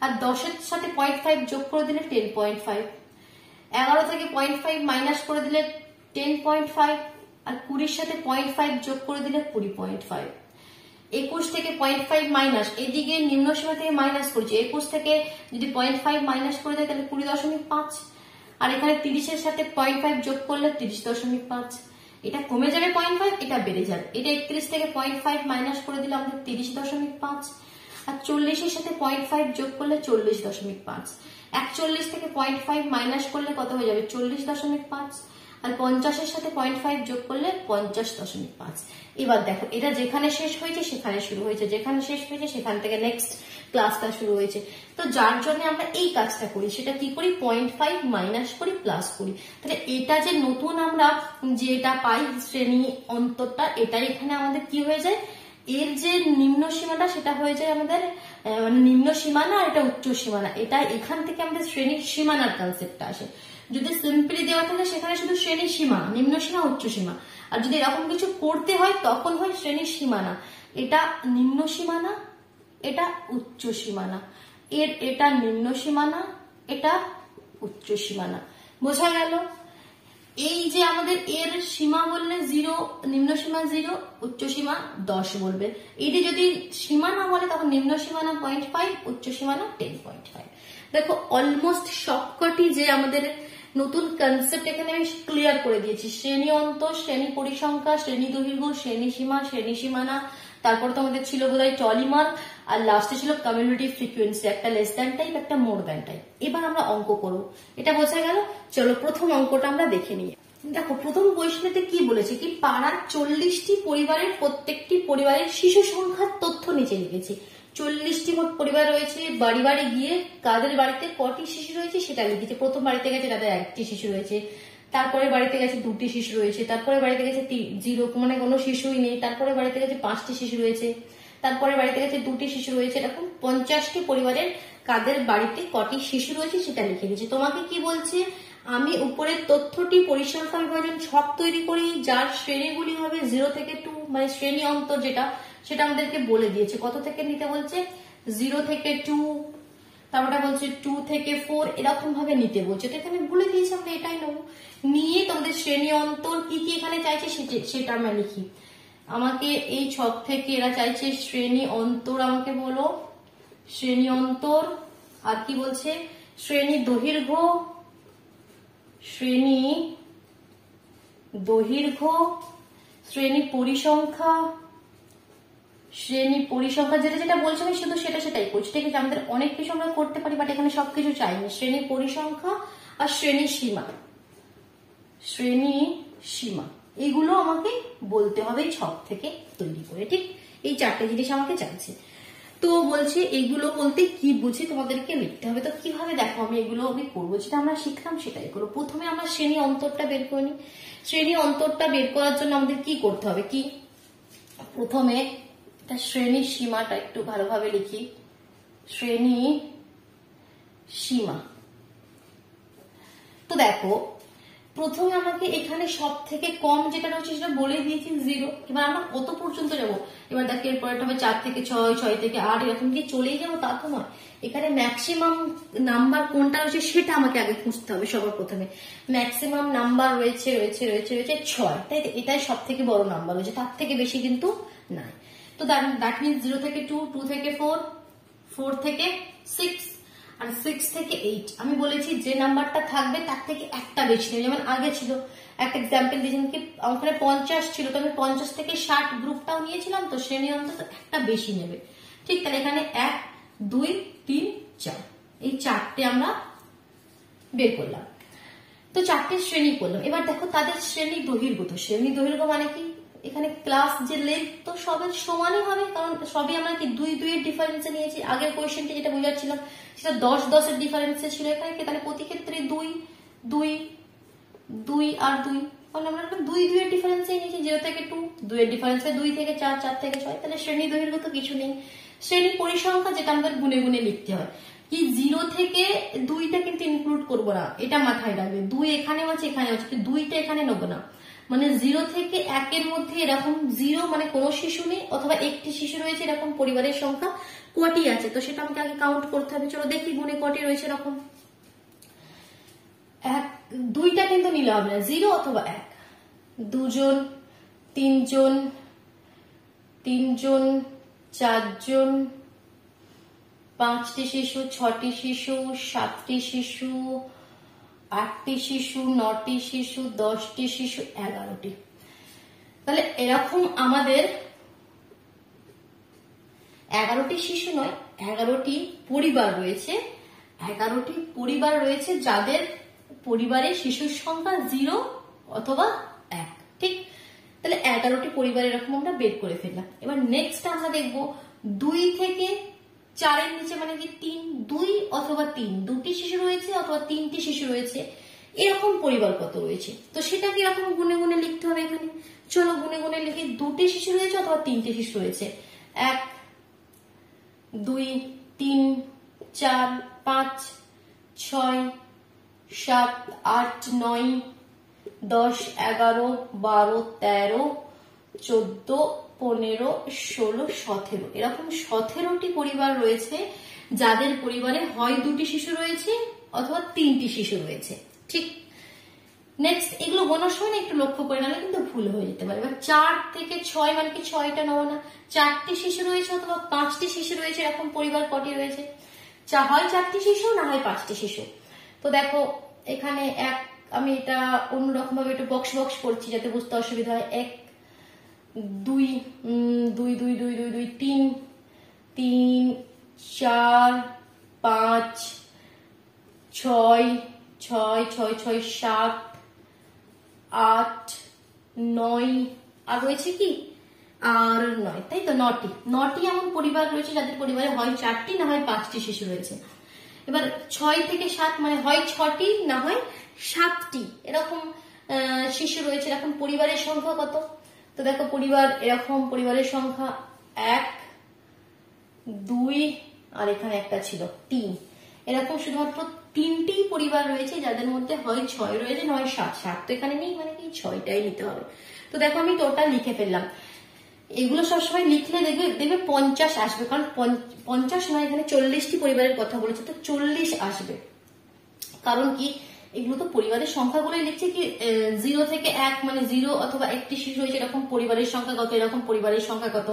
আর 10-এর সাথে 0.5 যোগ করে দিলে 10.5, 11 থেকে 0.5 মাইনাস করে দিলে 10.5, আর 20-র সাথে 0.5 যোগ করে দিলে 20.5, 21 থেকে 0.5 মাইনাস, এদিকে নিম্ন সীমা থেকে মাইনাস করছি, 21 থেকে যদি 0.5 মাইনাস করে দেয় তাহলে 20.5, আর এখানে 30-এর সাথে 0.5 যোগ করলে 30.5, এটা কমে যাবে 0.5, এটা বেড়ে যাবে। এটা 31 থেকে 0.5 মাইনাস করে দিলে আমাদের 30.5, আর 40-এর সাথে 0.5 যোগ করলে 40.5, 41 থেকে 0.5 মাইনাস করলে কত হয়ে যাবে? 40.5, আর 50-এর সাথে 0.5 যোগ করলে 50.5। এবার দেখো এটা যেখানে শেষ হয়েছে সেখানে শুরু হয়েছে, যেখানে শেষ হয়েছে সেখান থেকে নেক্সট ক্লাসটা শুরু হয়েছে। তো যার জন্য আমরা এই কাজটা করি, সেটা কি করি? 0.5 মাইনাস করি, প্লাস করি। তাহলে এটা যে নতুন আমরা যেটা পাই শ্রেণী অন্তরটা, এটাই এখানে আমাদের কি হয়ে যায়, এর যে নিম্ন সীমাটা সেটা হয়ে যায় আমাদের মানে নিম্ন সীমানা, আর এটা উচ্চ সীমানা। এটা এখান থেকে আমাদের শ্রেণীর সীমানার কনসেপ্টটা আসে। যদি সিম্পলি দেওয়া থাকে সেখানে শুধু শ্রেণী সীমা, নিম্ন সীমা, উচ্চ সীমা, আর যদি এরকম কিছু করতে হয় তখন হয় শ্রেণীর সীমানা। এটা নিম্ন সীমানা, এটা উচ্চ সীমানা, এটা নিম্ন সীমানা, এটা উচ্চ সীমানা। বোঝা গেল? এই যে আমাদের এর সীমা বললে 0, নিম্ন সীমা 0, উচ্চ সীমা 10 বলবে। এইটা যদি সীমা না বলে তখন নিম্ন সীমানা 0.5, উচ্চ সীমানা 10.5। দেখো অলমোস্ট সবকটি যে আমাদের নতুন কনসেপ্ট এখানে আমি ক্লিয়ার করে দিয়েছি। শ্রেণী অন্তর, শ্রেণী পরিসংখ্যা, শ্রেণী দৈর্ঘ্য, শ্রেণী সীমা, শ্রেণী সীমানা, তারপর তো আমাদের ছিল বোধহয় টলিমার, আর লাস্টে ছিল কমিউনিটি ফ্রিকোয়েন্সি, একটা লেস দ্যান টাইপ, একটা মোর দ্যান টাইপ। এবার আমরা অঙ্ক করবো, এটা বোঝা গেল। চলো প্রথম অঙ্কটা আমরা দেখে নিই। দেখো প্রথম কোয়েশ্চেনেতে কি বলেছে, কি পাড়ার 40টি পরিবারের প্রত্যেকটি পরিবারের শিশু সংখ্যার তথ্য নিচে লিখেছি। 40টি মোট পরিবার রয়েছে, বাড়ি বাড়ি গিয়ে কাদের বাড়িতে কটি শিশু রয়েছে সেটা লিখেছে। প্রথম বাড়িতে গেছে তাদের 1টি শিশু রয়েছে, তারপরে বাড়িতে গেছে 2টি শিশু রয়েছে, তারপরে বাড়িতে গেছে 0 মানে কোনো শিশুই নেই, তারপরে বাড়িতে গেছে 5টি শিশু রয়েছে, তারপরে বাড়িতে গেছে 2টি শিশু রয়েছে। এরকম 50টি পরিবারের কাদের বাড়িতে কটি শিশু রয়েছে সেটা লিখে দিয়েছি। তোমাকে কি বলছে, আমি উপরের তথ্যটি পরিসংখ্যা বিভাজন ছক তৈরি করি, যার শ্রেণীগুলি হবে 0 থেকে 2, মানে শ্রেণী অন্তর যেটা সেটা আমাদেরকে বলে দিয়েছে। কত থেকে নিতে বলছে? 0 থেকে 2, তারপরে বলছে 2 থেকে 4, এরকম ভাবে নিতে বলছে। তো এখানে বলে দিয়েছে আমরা এটাই নেবো। নিয়ে তোমাদের শ্রেণী অন্তর কি কি এখানে চাইছে সেটা আমরা লিখি। আমাকে এই ছক থেকে এরা চাইছে শ্রেণী অন্তর, আমাকে বলো শ্রেণী অন্তর, আর কি বলছে শ্রেণী দৈর্ঘ্য, শ্রেণী দৈর্ঘ্য, শ্রেণী পরিসংখ্যা, শ্রেণী পরিসংখ্যা, যেটা যেটা বলছে আমি শুধু সেটাই করছি। ঠিক আছে, আমাদের অনেক কিছু আমরা করতে পারি, বাট এখানে সবকিছু চাইনি। শ্রেণী পরিসংখ্যা আর শ্রেণী সীমা, শ্রেণী সীমা এগুলো আমাকে বলতে হবে ছক থেকে তৈরি করে। ঠিক, এই 4টে জিনিস আমাকে চাইছে। তো বলছে এগুলো বলতে কি বুঝি তোমাদেরকে লিখতে হবে। তো কিভাবে দেখো আমি এগুলো আমি করবো, যেটা আমরা শিখলাম সেটাই করবো। প্রথমে আমরা শ্রেণী অন্তরটা বের করে নিই। শ্রেণী অন্তরটা বের করার জন্য আমাদের কি করতে হবে, কি প্রথমে শ্রেণীর সীমাটা একটু ভালোভাবে লিখি। শ্রেণী সীমা, তো দেখো প্রথমে আমাকে এখানে সব থেকে কম যেটা রয়েছে সেটা বলে দিয়েছি 0। এবার আমরা কত পর্যন্ত যাব, এবার দেখো এরপরে হবে 4 থেকে 6, 6 থেকে 8, এরকম কি চলেই যাবো তা তো নয়। এখানে ম্যাক্সিমাম নাম্বার কোনটা রয়েছে সেটা আমাকে আগে খুঁজতে হবে। সবার প্রথমে ম্যাক্সিমাম নাম্বার রয়েছে 6, তাই এটাই সব থেকে বড় নাম্বার রয়েছে, তার থেকে বেশি কিন্তু নাই। তো দ্যাট মিনস 0 থেকে 2, 2 থেকে 4, 4 থেকে 6 আর 6 থেকে 8। আমি বলেছি যে নাম্বারটা থাকবে তার থেকে একটা বেশি নেবে। যেমন আগে ছিল একটা এক্সাম্পল দিয়েছেন কি ওখানে 50 ছিল, তো আমি 50 থেকে 60 গ্রুপটাও নিয়েছিলাম, তো শ্রেণী অন্তত একটা বেশি নেবে। ঠিক তাহলে এখানে 1, 2, 3, 4 এই 4টে আমরা বের করলাম। তো 4টে শ্রেণী করলাম। এবার দেখো তাদের শ্রেণী দৈর্ঘ্য। তো শ্রেণী দৈর্ঘ্য মানে কি, এখানে ক্লাস যে লেন্থ তো সবের সমানই হবে, কারণ সবই আমরা কি 2, 2 এর ডিফারেন্সে নিয়েছি। আগের কোয়েশ্চেনটি যেটা বোঝাচ্ছিলাম সেটা 10, 10 এর ডিফারেন্সে ছিল। এখানে কি তাহলে প্রতি ক্ষেত্রে 2, 2, 2 আর 2, তাহলে আমরা 2, 2 এর ডিফারেন্সে নিয়েছি। 0 থেকে 2, 2 এর ডিফারেন্সে 2 থেকে 4, 4 থেকে 6, তাহলে শ্রেণী দৈর্ঘ্য তো কিছু নেই। শ্রেণী পরিসংখ্যা যেটা আমাদের গুনে গুনে লিখতে হয়, কি 0 থেকে 2টা কিন্তু ইনক্লুড করবো না, এটা মাথায় রাখবে। 2 এখানেও আছে এখানেও আছে, 2টা এখানে নেবো না। মানে 0 থেকে 1 এর মধ্যে এরকম 0 মানে কোনো শিশু নেই, অথবা একটি শিশু রয়েছে, এরকম পরিবারের সংখ্যা কটি আছে তো সেটা আমাকে আগে কাউন্ট করতে হবে। চলো দেখি গুনে কটি রয়েছে এরকম। 2টা কিন্তু নিলে হবে না, 0 অথবা 1। 2 জন, 3 জন, 3 জন, 4 জন, 5টি শিশু, 6টি শিশু, 7টি শিশু, 8টি শিশু, 9টি শিশু, 10টি শিশু, 11টি। তাহলে এরকম আমাদের 11টি শিশু নয়, 11টি পরিবার রয়েছে। 11টি পরিবার রয়েছে যাদের পরিবারের শিশুর সংখ্যা 0 অথবা 1। ঠিক, তাহলে 11টি পরিবার এরকম আমরা বের করে ফেললাম। এবার নেক্সট আমরা দেখবো 2 থেকে 4 এর নিচে মানে কি 3, 2 অথবা 3, 2টি শিশু রয়েছে অথবা 3টি শিশু রয়েছে, এরকম পরিবার কত রয়েছে তো সেটা কি এরকম গুনে গুনে লিখতে হবে এখানে। চলো গুনে গুনে লিখি। 2টি শিশু রয়েছে অথবা 3টি শিশু রয়েছে। 1, 2, 3, 4, 5, 6, 7, 8, 9, 10, 11, 12, 13, 14, 15, 16, 17 এরকম 17টি পরিবার রয়েছে যাদের পরিবারে হয় 2টি শিশু রয়েছে অথবা 3টি শিশু রয়েছে। ঠিক, নেক্সট এগুলো গোনার সময় একটু লক্ষ্য করে নাহলে কিন্তু ভুল হয়ে যেতে পারে। এবার 4 থেকে 6 মানে কি 6টা নেবো না, 4টি শিশু রয়েছে অথবা 5টি শিশু রয়েছে, এরকম পরিবার কটি রয়েছে, হয় 4টি শিশু না হয় 5টি শিশু। তো দেখো এখানে আমি এটা অন্যরকম ভাবে একটু বক্স বক্স করছি যাতে বুঝতে অসুবিধা হয়। 1, 2, 2, 2, 2, 2, 2, 3, 3, 4, 5, 6, 6, 6, 6, 7, 8, 9 আর রয়েছে কি আর 9, তাই তো 9টি এমন পরিবার রয়েছে যাদের পরিবারে হয় 4টি না হয় 5টি শিশু রয়েছে। এবার 6 থেকে 7 মানে হয় 6টি না হয় 7টি এরকম শিশু রয়েছে, এরকম পরিবারের সংখ্যা কত। তো দেখো পরিবার এরকম পরিবারের সংখ্যা 1, 2 আর এখানে একটা ছিল 3, এরকম শুধুমাত্র 3টি পরিবার রয়েছে যাদের মধ্যে হয় 6 রয়েছে নয় 7। 7 তো এখানে নেই মানে কি 6টাই নিতে হবে। তো দেখো আমি টোটাল লিখে ফেললাম। এগুলো সবসময় লিখলে দেখবে 50 আসবে, কারণ 50 নয় এখানে 40টি পরিবারের কথা বলেছে, তো 40 আসবে। কারণ কি এগুলো তো পরিবারের সংখ্যাগুলোই লিখছে কি 0 থেকে 1 মানে 0 অথবা একটি শিশু হয়েছে, এরকম পরিবারের সংখ্যা কত, এরকম পরিবারের সংখ্যা কত,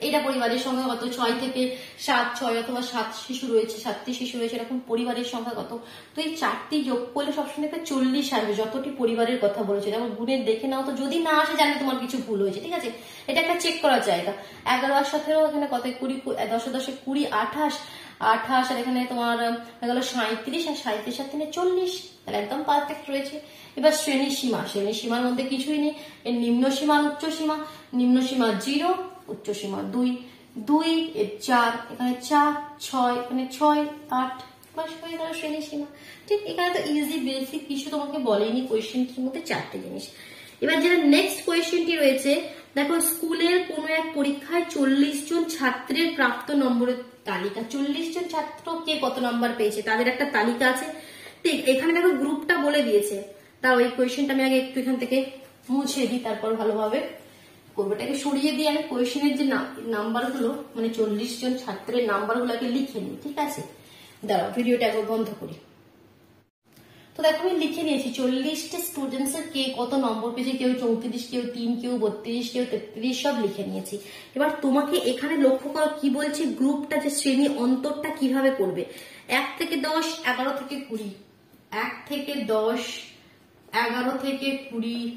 এটা পরিবারের সংখ্যা কত। 6 থেকে 7, 6 অথবা 7 শিশু রয়েছে, 7টি শিশু রয়েছে, এরকম পরিবারের সংখ্যা কত। তো এই 4টি যোগ করলে সবসময় একটা 40 আসবে যতটি পরিবারের কথা বলেছে। যেমন গুণে দেখে নাও, তো যদি না আসে জানলে তোমার কিছু ভুল হয়েছে। ঠিক আছে, এটা একটা চেক করার জায়গা। 11 আর 17 এখানে কত 20, 10 10 20, 28 আর এখানে তোমার গেল 37 আর 37 আর 3 40, তাহলে একদম পারফেক্ট রয়েছে। এবার শ্রেণী সীমার মধ্যে কিছুই নেই। এর নিম্ন সীমা আর উচ্চ সীমা। নিম্ন সীমা 0, উচ্চ সীমা 2, 2 এর 4, এখানে 4, 6 এখানে 6, 8 বাস হয়ে গেল শ্রেণী সীমা। ঠিক, এখানে তো ইজি বেসিক কিছু তোমাকে বলেনি কোয়েশ্চেনটির মধ্যে 4টে জিনিস। এবার যেটা নেক্সট কোয়েশ্চেনটি রয়েছে দেখো, স্কুলের কোনো এক পরীক্ষায় 40 জন ছাত্রের প্রাপ্ত নম্বরের তালিকা। 40 জন ছাত্র কে কত নাম্বার পেয়েছে তাদের একটা তালিকা আছে। ঠিক, এখানে দেখো গ্রুপটা বলে দিয়েছে। তাও এই কোয়েশ্চেনটা আমি আগে একটু এখান থেকে মুছে দিই, তারপর ভালোভাবে করবো। এটাকে সরিয়ে দিয়ে আমি কোয়েশ্চেনের যে নাম্বারগুলো, মানে 40 জন ছাত্রের নাম্বারগুলো আগে লিখে নিই, ঠিক আছে? দাঁড়াও ভিডিওটা একবার বন্ধ করি। তো দেখো আমি লিখে নিয়েছি 40টা স্টুডেন্টস এর কে কত নম্বর পেয়েছে, কেউ 34, কেউ 3, কেউ 32, কেউ 33, সব লিখে নিয়েছি। এবার তোমাকে এখানে লক্ষ্য করো কি বলছে, গ্রুপটা যে শ্রেণী অন্তরটা কিভাবে করবে। 1 থেকে 10, 11 থেকে 20, 1 থেকে 10, 11 থেকে 20,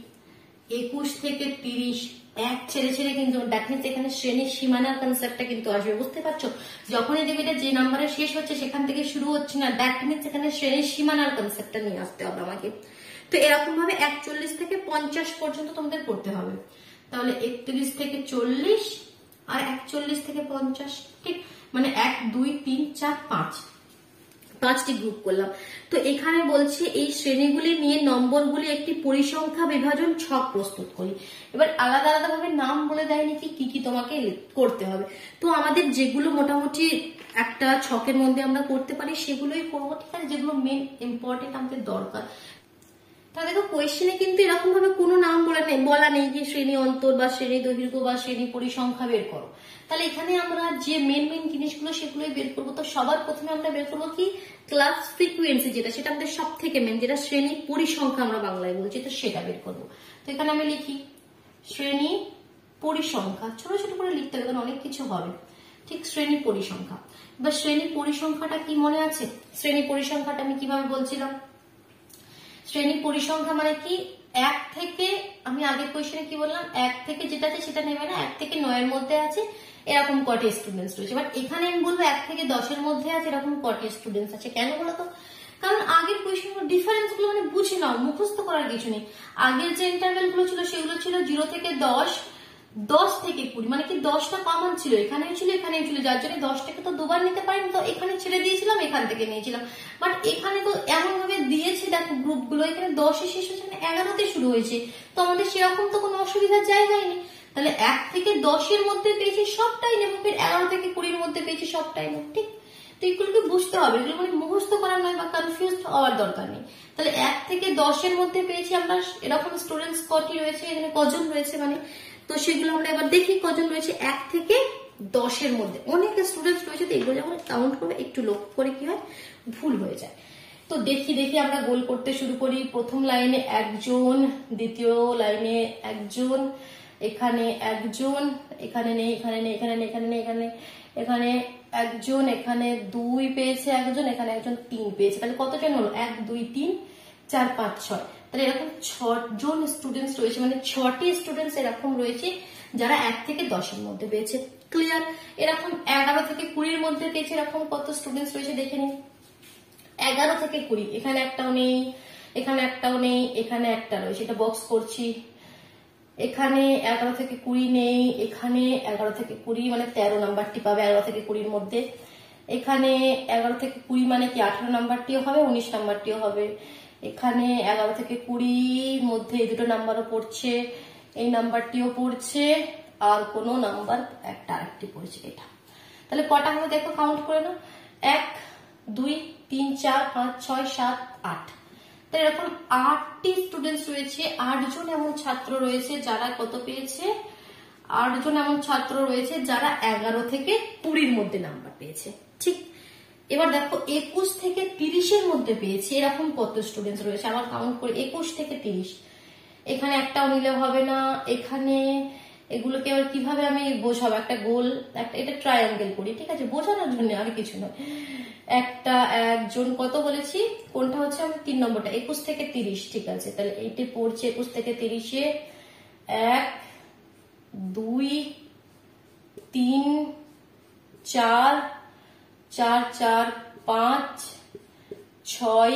21 থেকে 30, এক ছেড়ে ছেড়ে কিন্তু দেখেন এখানে শ্রেণীর সীমানার কনসেপ্টটা কিন্তু আসবে, বুঝতে পারছো? যখনই দেখবে যে নাম্বারে শেষ হচ্ছে সেখান থেকে শুরু হচ্ছে না, দ্যাট মিনস এখানে শ্রেণীর সীমানার কনসেপ্টটা নিয়ে আসতে হবে আমাকে। তো এরকম ভাবে 41 থেকে 50 পর্যন্ত তোমাদের করতে হবে। তাহলে 31 থেকে 40 আর 41 থেকে 50, ঠিক? মানে 1, 2, 3, 4, 5টি গ্রুপ করলাম। তো এখানে বলছে এই শ্রেণীগুলি নিয়ে নম্বরগুলি একটি পরিসংখ্যা বিভাজন ছক প্রস্তুত করি। এবার আলাদা আলাদা ভাবে নাম বলে দেয়নি কি কি তোমাকে করতে হবে। তো আমাদের যেগুলো মোটামুটি একটা ছকের মধ্যে আমরা করতে পারি সেগুলোই করবো, ঠিক আছে? যেগুলো মেন ইম্পর্টেন্ট আমাদের দরকার। তাহলে দেখো কোয়েশ্চেনে কিন্তু এরকম ভাবে কোনো নাম বলা নেই যে শ্রেণী অন্তর বা শ্রেণী দৈর্ঘ্য বা শ্রেণী পরিসংখ্যা বের করো। তাহলে এখানে আমরা যে মেন জিনিসগুলো সেগুলোই বের করবো। তো সবার প্রথমে আমরা বের করবো কি, ক্লাস ফ্রিকুয়েন্সি, সেটা আমাদের সব থেকে মেন, যেটা শ্রেণী পরিসংখ্যা আমরা বাংলায় বলছি, তো সেটা বের করবো। তো এখানে আমি লিখি শ্রেণী পরিসংখ্যা, ছোট ছোট করে লিখতে হবে কারণ অনেক কিছু হবে, ঠিক? শ্রেণী পরিসংখ্যা। এবার শ্রেণী পরিসংখ্যাটা কি মনে আছে? শ্রেণী পরিসংখ্যাটা আমি কিভাবে বলছিলাম? শ্রেণী পরিসংখ্যা মানে কি, 1 থেকে, আমি আগের কোয়েশ্চেনে কি বললাম, 1 থেকে যেটা আছে সেটা নেবে না, 1 থেকে 9 এর মধ্যে আছে এরকম কটি স্টুডেন্টস রয়েছে। বাট এখানে আমি বলবো 1 থেকে 10 এর মধ্যে আছে এরকম কটি স্টুডেন্টস আছে। কেন বলতো? কারণ আগের কোয়েশ্চেন ডিফারেন্স গুলো মানে বুঝে নাও, মুখস্থ করার কিছু নেই। আগের যে ইন্টারভেল গুলো ছিল সেগুলো ছিল 0 থেকে 10, 10 থেকে 20, মানে কি 10টা কমন ছিল, এখানেও ছিল এখানেও ছিল, যার জন্য 10টাকে তো দুবার নিতে পারিনি, তো এখানে ছেড়ে দিয়েছিলাম, এখান থেকে নিয়েছিলাম। বাট এখানে তো এমন ভাবে দিয়েছে, দেখো গ্রুপগুলো এখানে 10 এ শেষ হয়েছে, 11তে শুরু হয়েছে, তো আমাদের সেরকম তো কোনো অসুবিধার জায়গায় নেই। তাহলে 1 থেকে 10 এর মধ্যে পেয়েছি সবটাই নেব, ফের 11 থেকে 20 এর মধ্যে পেয়েছি সবটাই নেব, ঠিক? তো এগুলোকে বুঝতে হবে, এগুলো মানে মুখস্থ করা নয় বা কনফিউজ হওয়ার দরকার নেই। তাহলে 1 থেকে 10 এর মধ্যে পেয়েছি আমরা এরকম স্টুডেন্টস কটি রয়েছে, এখানে কজন রয়েছে, মানে তো সেগুলো আমরা এবার দেখি কজন রয়েছে। 1 থেকে 10 এর মধ্যে অনেক স্টুডেন্টস রয়েছে, তো এগুলো যখন কাউন্ট করবে একটু লক্ষ্য করে কি হয়, ভুল হয়ে যায়। তো দেখি আমরা গোল করতে শুরু করি। প্রথম লাইনে একজন, দ্বিতীয় লাইনে একজন, এখানে একজন, এখানে নেই, এখানে নেই, এখানে নেই, এখানে নেই, এখানে একজন, এখানে 2 পেয়েছে একজন, এখানে একজন 3 পেয়েছে। তাহলে কতজন হলো? 1, 2, 3, 4, 5, 6। তাহলে এরকম 6 জন স্টুডেন্টস রয়েছে, মানে 6টি স্টুডেন্টস এরকম রয়েছে যারা 1 থেকে 10 এর মধ্যে পেয়েছে। ক্লিয়ার? এরকম 11 থেকে 20 এর মধ্যে পেয়েছে এরকম কত স্টুডেন্টস রয়েছে দেখে নিন। 11 থেকে 20, এখানে একটাও নেই, এখানে একটাও নেই, এখানে একটা রয়েছে, এটা বক্স করছি। এখানে 11 থেকে 20 নেই, এখানে 11 থেকে 20 মানে 13 নাম্বারটি পাবে 11 থেকে 20 এর মধ্যে। এখানে 11 থেকে 20 মানে কি 18 নাম্বারটিও হবে, 19 নাম্বারটিও হবে। এখানে 11 থেকে 20 মধ্যে এই দুটো নাম্বারও পড়ছে, এই নাম্বারটিও পড়ছে, আর কোনো নাম্বার একটা আরেকটি পড়ছে, এটা। তাহলে কটা হলো দেখো, কাউন্ট করে নাও। 1, 2, 3, 4, 5, 6, 7, 8। তাহলে এরকম 8টি স্টুডেন্টস রয়েছে। 8 জন এমন ছাত্র রয়েছে যারা কত পেয়েছে, 8 জন এমন ছাত্র রয়েছে যারা 11 থেকে 20 মধ্যে নাম্বার পেয়েছে, ঠিক? এবার দেখো 21 থেকে 30 এর মধ্যে পেয়েছে এরকম কত স্টুডেন্টস রয়েছে, আবার কাউন্ট করে 21 থেকে 30। এখানে একটাও নিলে হবে না, এখানে এগুলোকে আবার কিভাবে আমি বোঝাবো, একটা গোল, একটা এটা ট্রায়াঙ্গেল করি, ঠিক আছে, বোঝানোর জন্য, আর কিছু নয়। একটা একজন কত বলেছি, কোনটা হচ্ছে আমি 3 নম্বরটা, 21 থেকে 30, ঠিক আছে। তাহলে এইটি পড়ছে 21 থেকে 30-এ 1, 2, 3, 4, 4, 4, 5, 6,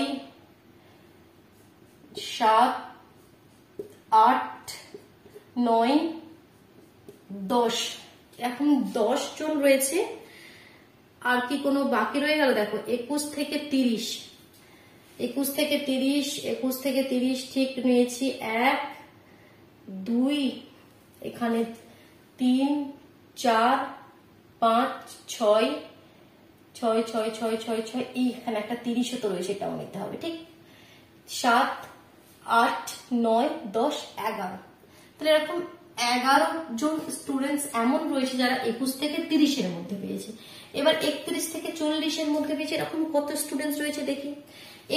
7, 8, 9, 10। এখন 10 জন রয়েছে। আর কি কোনো বাকি রয়ে গেল? দেখো 21 থেকে 30, 21 থেকে 30, 21 থেকে 30 ঠিক নিয়েছি। 1, 2, এখানে 3, 4, 5, 6, 6, 6, 6, 6, 6, এখানে একটা 30 তো রয়েছে, এটাও নিতে হবে, ঠিক। 7, 8, 9, 10, 11। তাহলে এরকম 11 জন স্টুডেন্টস এমন রয়েছে যারা 21 থেকে 30 এর মধ্যে পেয়েছে। এবার 31 থেকে 40 এর মধ্যে পেয়েছে, এরকম কত স্টুডেন্টস রয়েছে দেখি।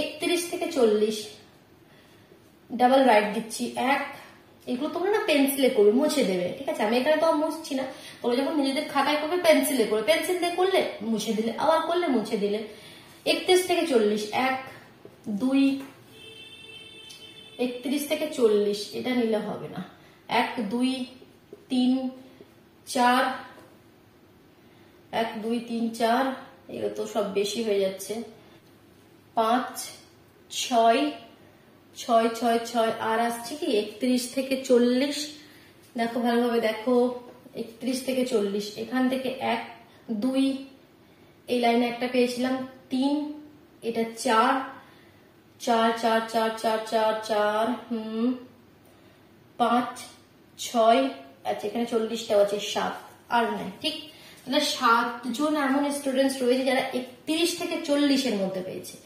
31 থেকে 40 ডাবল রাইট দিচ্ছি, 1। এগুলো তোমরা না পেন্সিলে করবে, মুছে দেবে, ঠিক আছে? আমি এখানে তো মুছছি না, তোমরা যখন নিজেদের খাতায় করবে পেন্সিলে করবে, পেন্সিল দিয়ে করলে মুছে দিলে, আবার করলে মুছে দিলে। 31 থেকে 40, 1, 2, 31 থেকে 40 এটা নিলে হবে না, 1, 2, 3, 4, 1, 2, 3, 4, এগুলো তো সব বেশি হয়ে যাচ্ছে। 5, 6, 6, 6, 6, আর আসছে কি 31 থেকে 40। দেখো ভালোভাবে দেখো, 31 থেকে 40, এখান থেকে 1, 2, এই লাইনে একটা পেয়েছিলাম, 3, এটা 4, 4, 4, 4, 4, 4, 4, 5, 6, আচ্ছা এখানে 40টাও আছে, 7 আর নাই, ঠিক? তাহলে 7 জন এমন স্টুডেন্টস রয়েছে যারা 31 থেকে 40 এর মধ্যে পেয়েছে।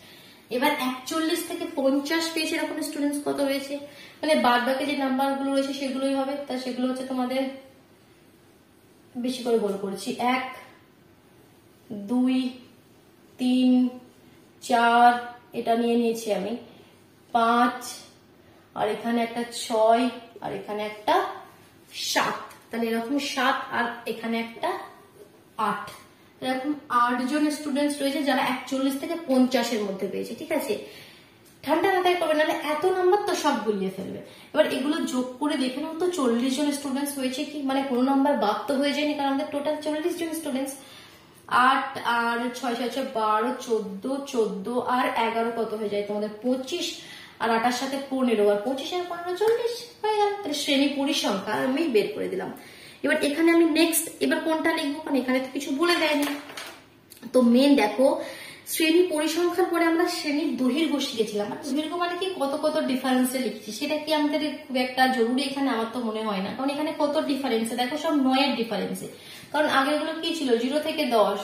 এবার 41 থেকে 50 পেয়েছে এরকম স্টুডেন্টস কত হয়েছে, মানে বাদ বাকি যে নাম্বার গুলো রয়েছে সেগুলোই হবে। তা সেগুলো হচ্ছে তোমাদের বেশি করে গোল করেছি, 1, 2, 3, 4, এটা নিয়ে নিয়েছি আমি, 5, আর এখানে একটা 6, আর এখানে একটা 7। তাহলে এরকম 7 আর এখানে একটা 8, এরকম 8 জন স্টুডেন্টস রয়েছে যারা 41 থেকে 50 এর মধ্যে পেয়েছে, ঠিক আছে? ঠান্ডা মাথায় করবে, নাহলে এত নাম্বার তো সব গুলিয়ে ফেলবে। এবার এগুলো যোগ করে দেখে নাও তো 40 জন স্টুডেন্টস হয়েছে কি, মানে কোনো নাম্বার বাদ তো হয়ে যায়নি, কারণ আমাদের টোটাল 40 জন স্টুডেন্টস। 8 আর 6, 6, 6, 12, 14, 14 আর 11 কত হয়ে যায় তোমাদের 25, আর 8 সাথে 15, আর 25 আর 15, 40 হয়ে গেল। তাহলে শ্রেণী পরিসংখ্যা আমি বের করে দিলাম। এবার এখানে আমি নেক্সট এবার কোনটা লিখবো, কারণ এখানে তো কিছু বলে দেয়নি। তো মেন দেখো, শ্রেণী পরিসংখ্যার পরে আমরা শ্রেণীর দৈর্ঘ্য শিখেছিলাম। দৈর্ঘ্য মানে কি, কত কত ডিফারেন্সে লিখছি, সেটা কি আমাদের খুব একটা জরুরি এখানে, আমার তো মনে হয় না, কারণ এখানে কত ডিফারেন্সে দেখো, সব 9 এর ডিফারেন্সে। কারণ আগেগুলো কি ছিল, 0 থেকে 10,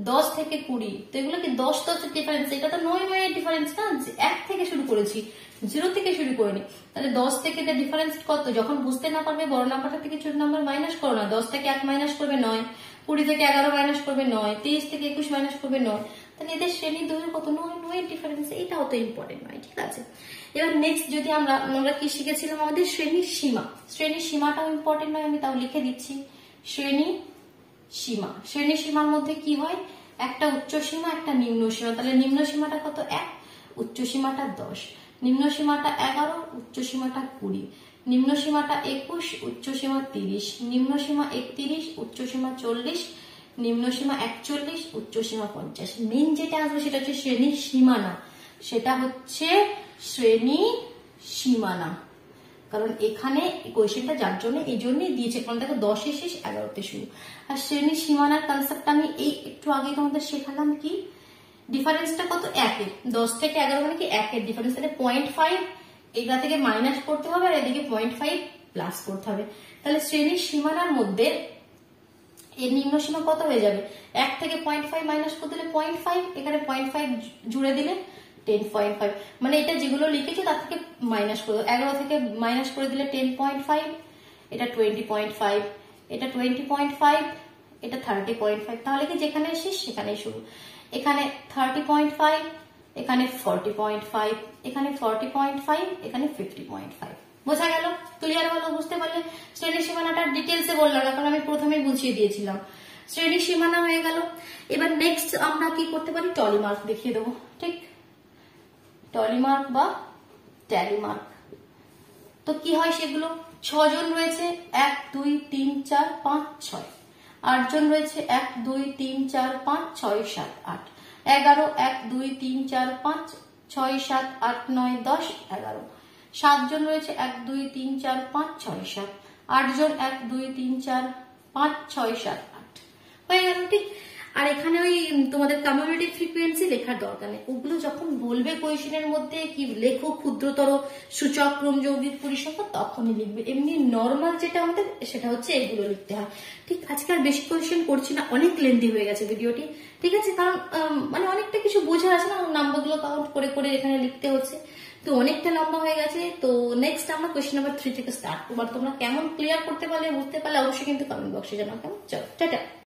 10 থেকে 20, তো এগুলো কি 10 10 ডিফারেন্স, এটা তো 9 9 এর ডিফারেন্স না, 1 থেকে শুরু করেছি, 0 থেকে শুরু করিনি। তাহলে 10 থেকে এটা ডিফারেন্স কত, যখন বুঝতে না পারবে বড় নাম্বারটা থেকে ছোট নাম্বার মাইনাস করো না। 10 থেকে 1 মাইনাস করবে 9, 20 থেকে 11 মাইনাস করবে 9, 30 থেকে 21 মাইনাস করবে 9। তাহলে এদের শ্রেণীর দৈর্ঘ্য কত, 9 9 এর ডিফারেন্স, এটাও তো ইম্পর্টেন্ট নয়, ঠিক আছে? এবার নেক্সট যদি আমরা কি শিখেছিলাম, আমাদের শ্রেণীর সীমা। শ্রেণীর সীমাটাও ইম্পর্টেন্ট নয়, আমি তাও লিখে দিচ্ছি। শ্রেণী সীমা, শ্রেণী সীমার মধ্যে কি হয়, একটা উচ্চ সীমা একটা নিম্ন সীমা। তাহলে নিম্ন সীমাটা কত, 1, উচ্চ সীমাটা 10, নিম্ন সীমাটা 11, উচ্চ সীমাটা 20, নিম্ন সীমাটা 21, উচ্চ সীমা 30, নিম্ন সীমা 31, উচ্চ সীমা 40, নিম্ন সীমা 41, উচ্চ সীমা 50। মেন যেটা আসবে সেটা হচ্ছে শ্রেণী সীমানা, সেটা হচ্ছে শ্রেণী সীমানা। কারণ এখানে কোয়েশ্চেনটা যার জন্য এই জন্যই দিয়েছে, কারণ দেখো 10 এ শেষ 11তে শুরু। আর শ্রেণী সীমানার কনসেপ্ট আমি এই একটু আগে তোমাদের শেখালাম, কি ডিফারেন্সটা কত, 1 এর, 10 থেকে 11 মানে কি 1 এর ডিফারেন্স, তাহলে 0.5 এটা থেকে মাইনাস করতে হবে, আর এদিকে 0.5 প্লাস করতে হবে। তাহলে শ্রেণী সীমানার মধ্যে এর নিম্ন সীমা কত হয়ে যাবে, 1 থেকে 0.5 মাইনাস করে দিলে 0.5, এখানে 0.5 জুড়ে দিলে 10.5, মানে এটা যেগুলো লিখেছো তার থেকে মাইনাস করে, 11 থেকে মাইনাস করে দিলে 10.5, এটা 20.5, এটা 20.5, এটা 30.5। তাহলে কি যেখানে শেষ সেখানেই শুরু। এখানে 30.5, এখানে 40.5, এখানে 40.5, এখানে 50.5। বোঝা গেল? ক্লিয়ার হলো? বুঝতে পারলে? শ্রেণী সীমানাটা ডিটেলসে বললাম না, কারণ আমি প্রথমেই বুঝিয়ে দিয়েছিলাম। শ্রেণী সীমানা হয়ে গেল। এবার নেক্সট আমরা কি করতে পারি, টলি মার্ক দেখিয়ে দেবো, ঠিক? টলি মার্ক বা ট্যালি মার্ক। তো কি হয় সেগুলো, 6 জন রয়েছে, 1 2 3 4 5 6, 8 জন রয়েছে, 1 2 3 4 5 6 7 8, 11 1 2 3 4 5 6 7 8 9 10 11, 7 জন রয়েছে, 1 2 3 4 5 6 7, 8 জন, 1 2 3 4 5 6 7 8 হয়ে গেল, ঠিক? আর এখানে ওই তোমাদের কমিউনিটি ফ্রিকোয়েন্সি লেখার দরকার নেই, ওগুলো যখন বলবে কোয়েশ্চেনের মধ্যে কি লেখো ক্ষুদ্রতর সূচক ক্রম যৌগিক পরিসংখ্যা তখনই লিখবে। এমনি নর্মাল যেটা আমাদের সেটা হচ্ছে এগুলো লিখতে হয়, ঠিক? আজকে আর বেশি কোয়েশ্চেন করছি না, অনেক লেন্দি হয়ে গেছে ভিডিওটি, ঠিক আছে? কারণ মানে অনেকটা কিছু বোঝার আছে না, নাম্বারগুলো কাউন্ট করে করে এখানে লিখতে হচ্ছে। তো অনেকটা লম্বা হয়ে গেছে। তো নেক্সট আমরা কোয়েশ্চেন নাম্বার 3 থেকে স্টার্ট করবো। তোমরা কেমন ক্লিয়ার করতে পারলে, বুঝতে পারলে অবশ্যই কিন্তু কমেন্ট বক্সে জানাও। কেমন, চলো টাটা।